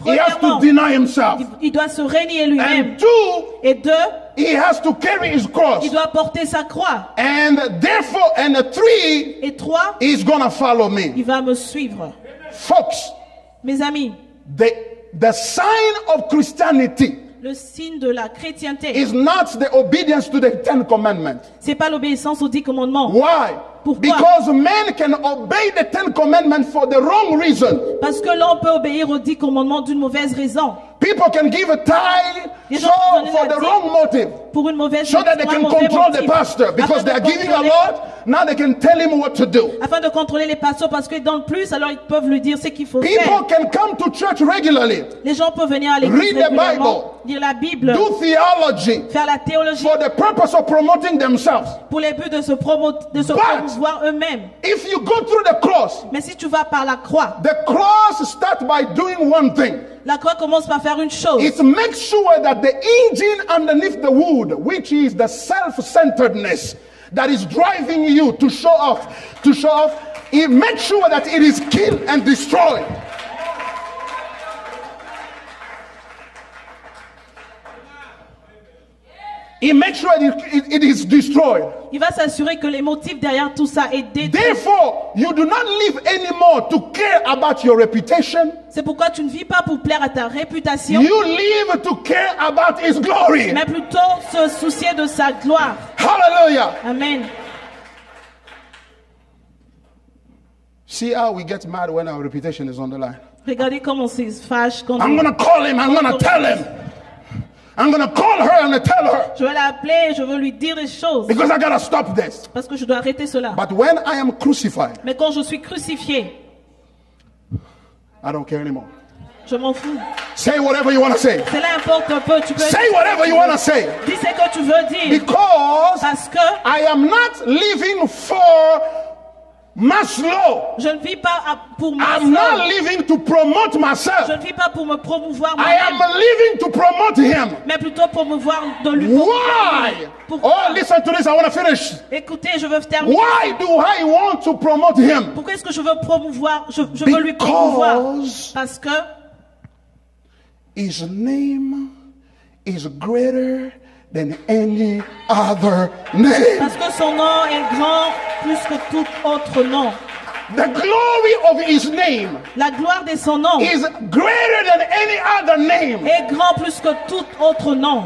he has to premièrement, deny himself. il doit se renier lui-même. And two, Et deux, he has to carry his cross. il doit porter sa croix. And therefore, and three, Et trois, he's going to follow me. il va me suivre. Folks, Mes amis, the sign of Christianity le signe de la chrétienté, is not the obedience to the Ten Commandments. c'est pas l'obéissance aux 10 commandements. Why? Pourquoi? Because men can obey the Ten Commandments for the wrong reason. Parce que l'on peut obéir aux 10 commandements d'une mauvaise raison. People can give a tithe Les so gens peuvent donner for la the dîme wrong motive, pour une mauvaise so that they pour un can mauvais control the motif. pastor, because Afin they are de giving a contrôler- lot. Now they can tell him what to do. Afin de contrôler les pasteurs parce qu'ils donnent plus, alors ils peuvent lui dire ce qu'il faut People faire. can come to church regularly, Les gens peuvent venir à l'église Read the régulièrement, lire la Bible, do theology faire la théologie for the purpose of promoting themselves. pour les buts de se promouvoir eux-mêmes. If you go through the cross, Mais si tu vas par la croix, the cross starts by doing one thing. la croix commence par faire une chose. It makes sure that the engine underneath the wood, which is the self-centeredness that is driving you to show off, it makes sure that it is killed and destroyed. It makes sure it is destroyed. Il va s'assurer que les motifs derrière tout ça est détruit. Therefore, you do not live anymore to care about your reputation. C'est pourquoi tu ne vis pas pour plaire à ta réputation, You live to care about His glory. mais plutôt se soucier de sa gloire. Hallelujah. Amen. See how we get mad when our reputation is on the line. Regardez comment on se fâche quand I'm going to call him. I'm going to tell him. I'm going to call her and tell her. je vais l'appeler, je veux lui dire des choses. Because I got to stop this. Parce que je dois arrêter cela. But when I am crucified, Mais quand je suis crucifié, I don't care anymore. je m'en fous. Say whatever you want to say. Cela importe un peu. Tu peux Say whatever you want to say. dis ce que tu veux dire. Because Parce que I am not living for Maslow. je ne vis pas pour I'm not moi. living to promote Je myself. ne vis pas pour me promouvoir I am moi-même, living to promote him. mais plutôt promouvoir de lui. Why? Pourquoi? Oh, listen to this. I want to finish. Écoutez, je veux terminer. Why do I want to promote him? Pourquoi est-ce que je veux promouvoir? Je veux lui promouvoir. Because Parce que his name is greater than any other name. Parce que son nom est grand plus que tout autre nom. The glory of his name La gloire de son nom is greater than any other name. est grand plus que tout autre nom.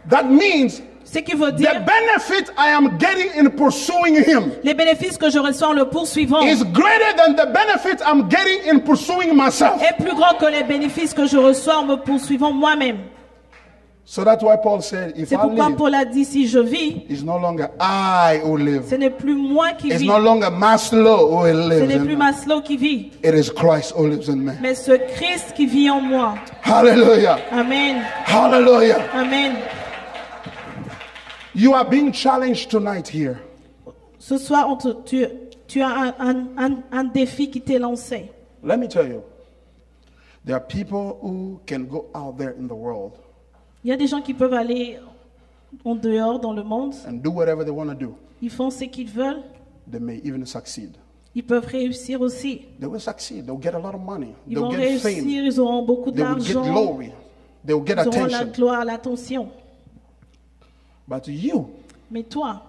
That means Ce qui veut the dire benefit I am getting in pursuing him les bénéfices que je reçois en le poursuivant is greater than the benefit I'm getting in pursuing myself. est plus grand que les bénéfices que je reçois en me poursuivant moi-même. So that's why Paul said, if C'est I pourquoi live, Paul a dit, si je vis, it's no longer I who live. ce n'est plus moi qui It's vis, no longer Maslow who ce lives n'est plus in me. Maslow qui vit, It is Christ who lives in me. mais ce Christ qui vit en moi. Hallelujah. Amen. Hallelujah. Amen. You are being challenged tonight here. Ce soir, tu as un défi qui t'est lancé. Let me tell you, there are people who can go out there in the world Il y a des gens qui peuvent aller en dehors dans le monde. and do whatever they want to do. Ils font ce qu'ils veulent. They may even succeed. Ils peuvent réussir aussi. They will succeed. They'll get a lot of money. Ils They'll vont get fame. réussir, ils auront beaucoup They will get d'argent, glory. They will get ils auront la attention. gloire, l'attention. But you Mais toi,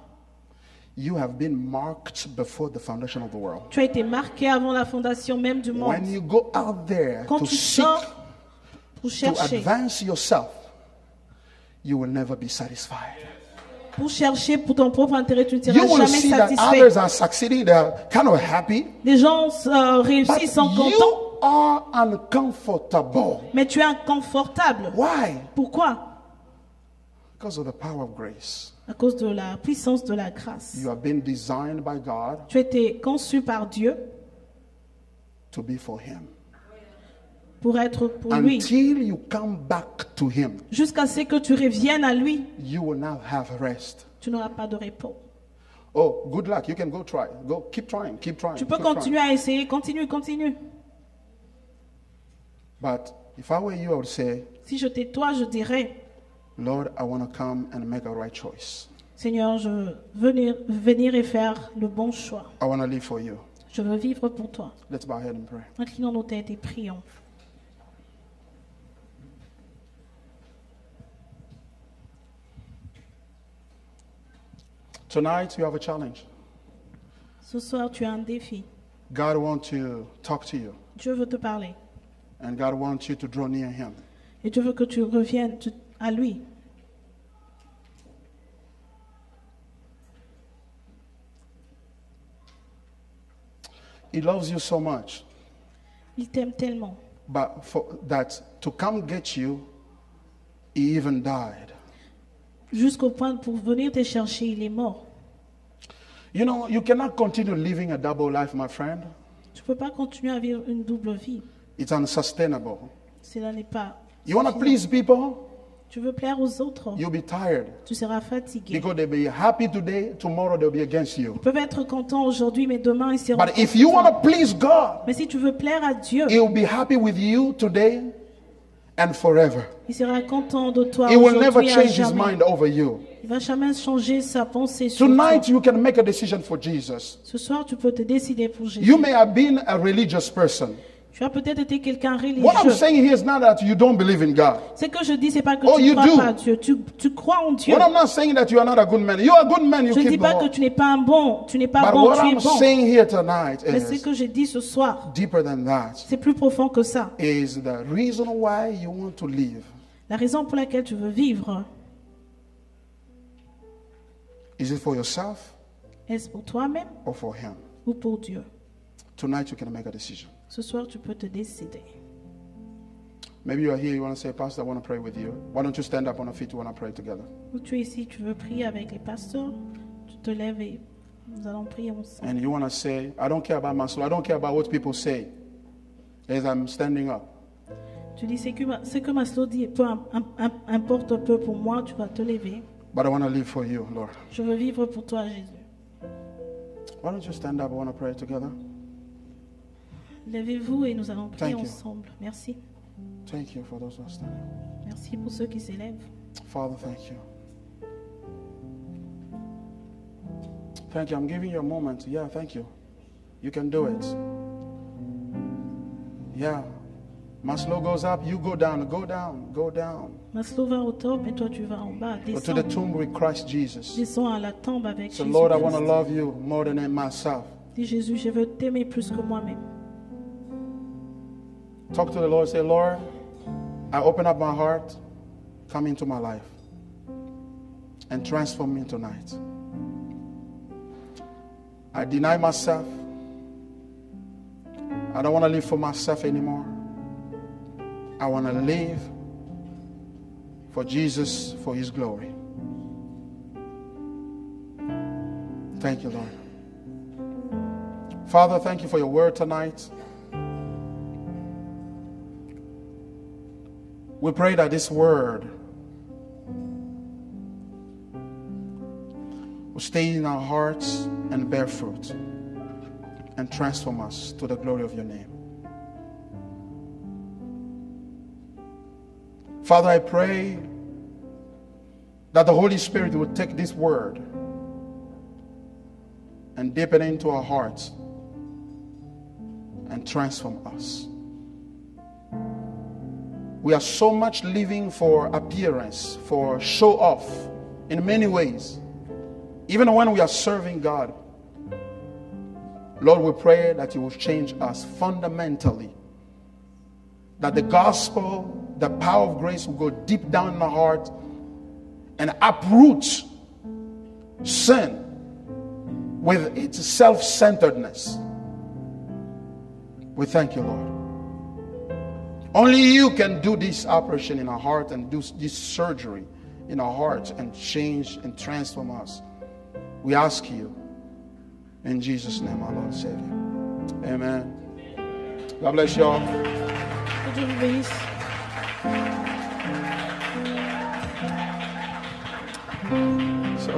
have been marked before the foundation of the world. tu as été marqué avant la fondation même du monde. When you go out there Quand to tu seek sors pour to chercher, advance yourself, you will never be satisfied. pour ton propre intérêt, tu ne You seras will jamais see that satisfait. others are succeeding, they are kind of happy, Les gens but réussissent, sont contents, you are uncomfortable. mais tu es inconfortable. Why? Pourquoi? Because of the power of grace. À cause de la puissance de la grâce. You have been designed by God Tu as été conçu par Dieu to be for Him. pour être pour lui. Until you come back to Him, Jusqu'à ce que tu reviennes à lui, you will not have rest. tu n'auras pas de repos. Oh, good luck. You can go try. Go, keep trying, keep trying. Tu peux keep trying. continuer à essayer, continue. But if I were you, I would say, Si je t'ai toi, je dirais, Lord, I want to come and make a right choice. Seigneur, je veux venir et faire le bon choix. I want to live for you. Je veux vivre pour toi. Let's bow our head and pray. Inclinons nos têtes et prions. Tonight, you have a challenge. Ce soir, tu as un défi. God wants to talk to you, Dieu veut te parler. and God wants you to draw near Him. Et Dieu veut que tu reviennes à lui. He loves you so much, Il t'aime tellement. but for that to come get you, He even died. Jusqu'au point pour venir te chercher, il est mort. You know, you cannot continue living a double life, my friend. Tu ne peux pas continuer à vivre une double vie. It's unsustainable. Cela n'est pas. You want to please people, Tu veux plaire aux autres. you'll be tired. Tu seras fatigué. Because they'll be happy today, tomorrow they'll be against you. Ils peuvent être contents aujourd'hui, mais demain ils seront. But if you want to please God, Mais si tu veux plaire à Dieu, He'll be happy with you today and forever. il sera content de toi He will never aujourd'hui à change His jamais. mind over you. Il va jamais changer sa pensée sur toi. Tonight you can make a decision for Jesus. Ce soir, tu peux te décider pour Jésus. You may have been a religious person. Tu as peut-être été quelqu'un What I'm religieux. saying here is not that you don't believe in God. Ce que je dis, c'est pas que Oh, tu you ne crois do. pas à Dieu. Tu crois en Dieu. What I'm not saying that you are not a good man. You are a good man, you Je ne dis keep the pas que law. tu n'es pas un bon. Tu n'es pas But bon, what tu es I'm bon. saying here tonight Mais ce is que j'ai dit ce soir, deeper than that. c'est plus profond que ça. Is the reason why you want to live. La raison pour laquelle tu veux vivre, Is it for yourself est-ce pour toi-même or for Him? ou pour Dieu? Tonight you can make a decision. Ce soir, tu peux te décider. Maybe you are here, you want to say, Pastor, I want to pray with you. Why don't you stand up on your feet? We want to pray together. Ou tu es ici, tu veux prier avec les pasteurs, tu te lèves et nous allons prier ensemble. And you want to say, I don't care about my soul. I don't care about what people say. As I'm standing up. Tu dis, ce que Maslow dit, importe peu pour moi, tu vas te lever. But I want to live for you, Lord. Je veux vivre pour toi, Jésus. Why don't you stand up? I want to pray together. Levez-vous et nous allons prier Thank you. ensemble. Merci. Thank you for those who are standing. Merci pour ceux qui s'élèvent. Father, thank you. Thank you. I'm giving you a moment. Yeah, thank you. You can do it. Yeah. Maslow goes up, you go down, go down, go down. Maslow va au top, et toi tu vas en bas. Go to Descends, the tomb with Christ Jesus. descends à la tombe avec So Jésus. Lord, I want to love you more than myself. Dis Jésus, je veux t'aimer plus que moi-même. Talk to the Lord. Say, Lord, I open up my heart. Come into my life. And transform me tonight. I deny myself. I don't want to live for myself anymore. I want to live for Jesus, for His glory. Thank you, Lord. Father, thank you for your word tonight. We pray that this word will stay in our hearts and bear fruit and transform us to the glory of your name. Father, I pray that the Holy Spirit will take this word and dip it into our hearts and transform us. We are so much living for appearance, for show off in many ways. Even when we are serving God, Lord, we pray that you will change us fundamentally. That the gospel, the power of grace will go deep down in our heart and uproot sin with its self-centeredness. We thank you, Lord. Only you can do this operation in our heart and do this surgery in our hearts and change and transform us. We ask you in Jesus' name, our Lord and Savior. Amen. God bless you all. Que Dieu vous bénisse. So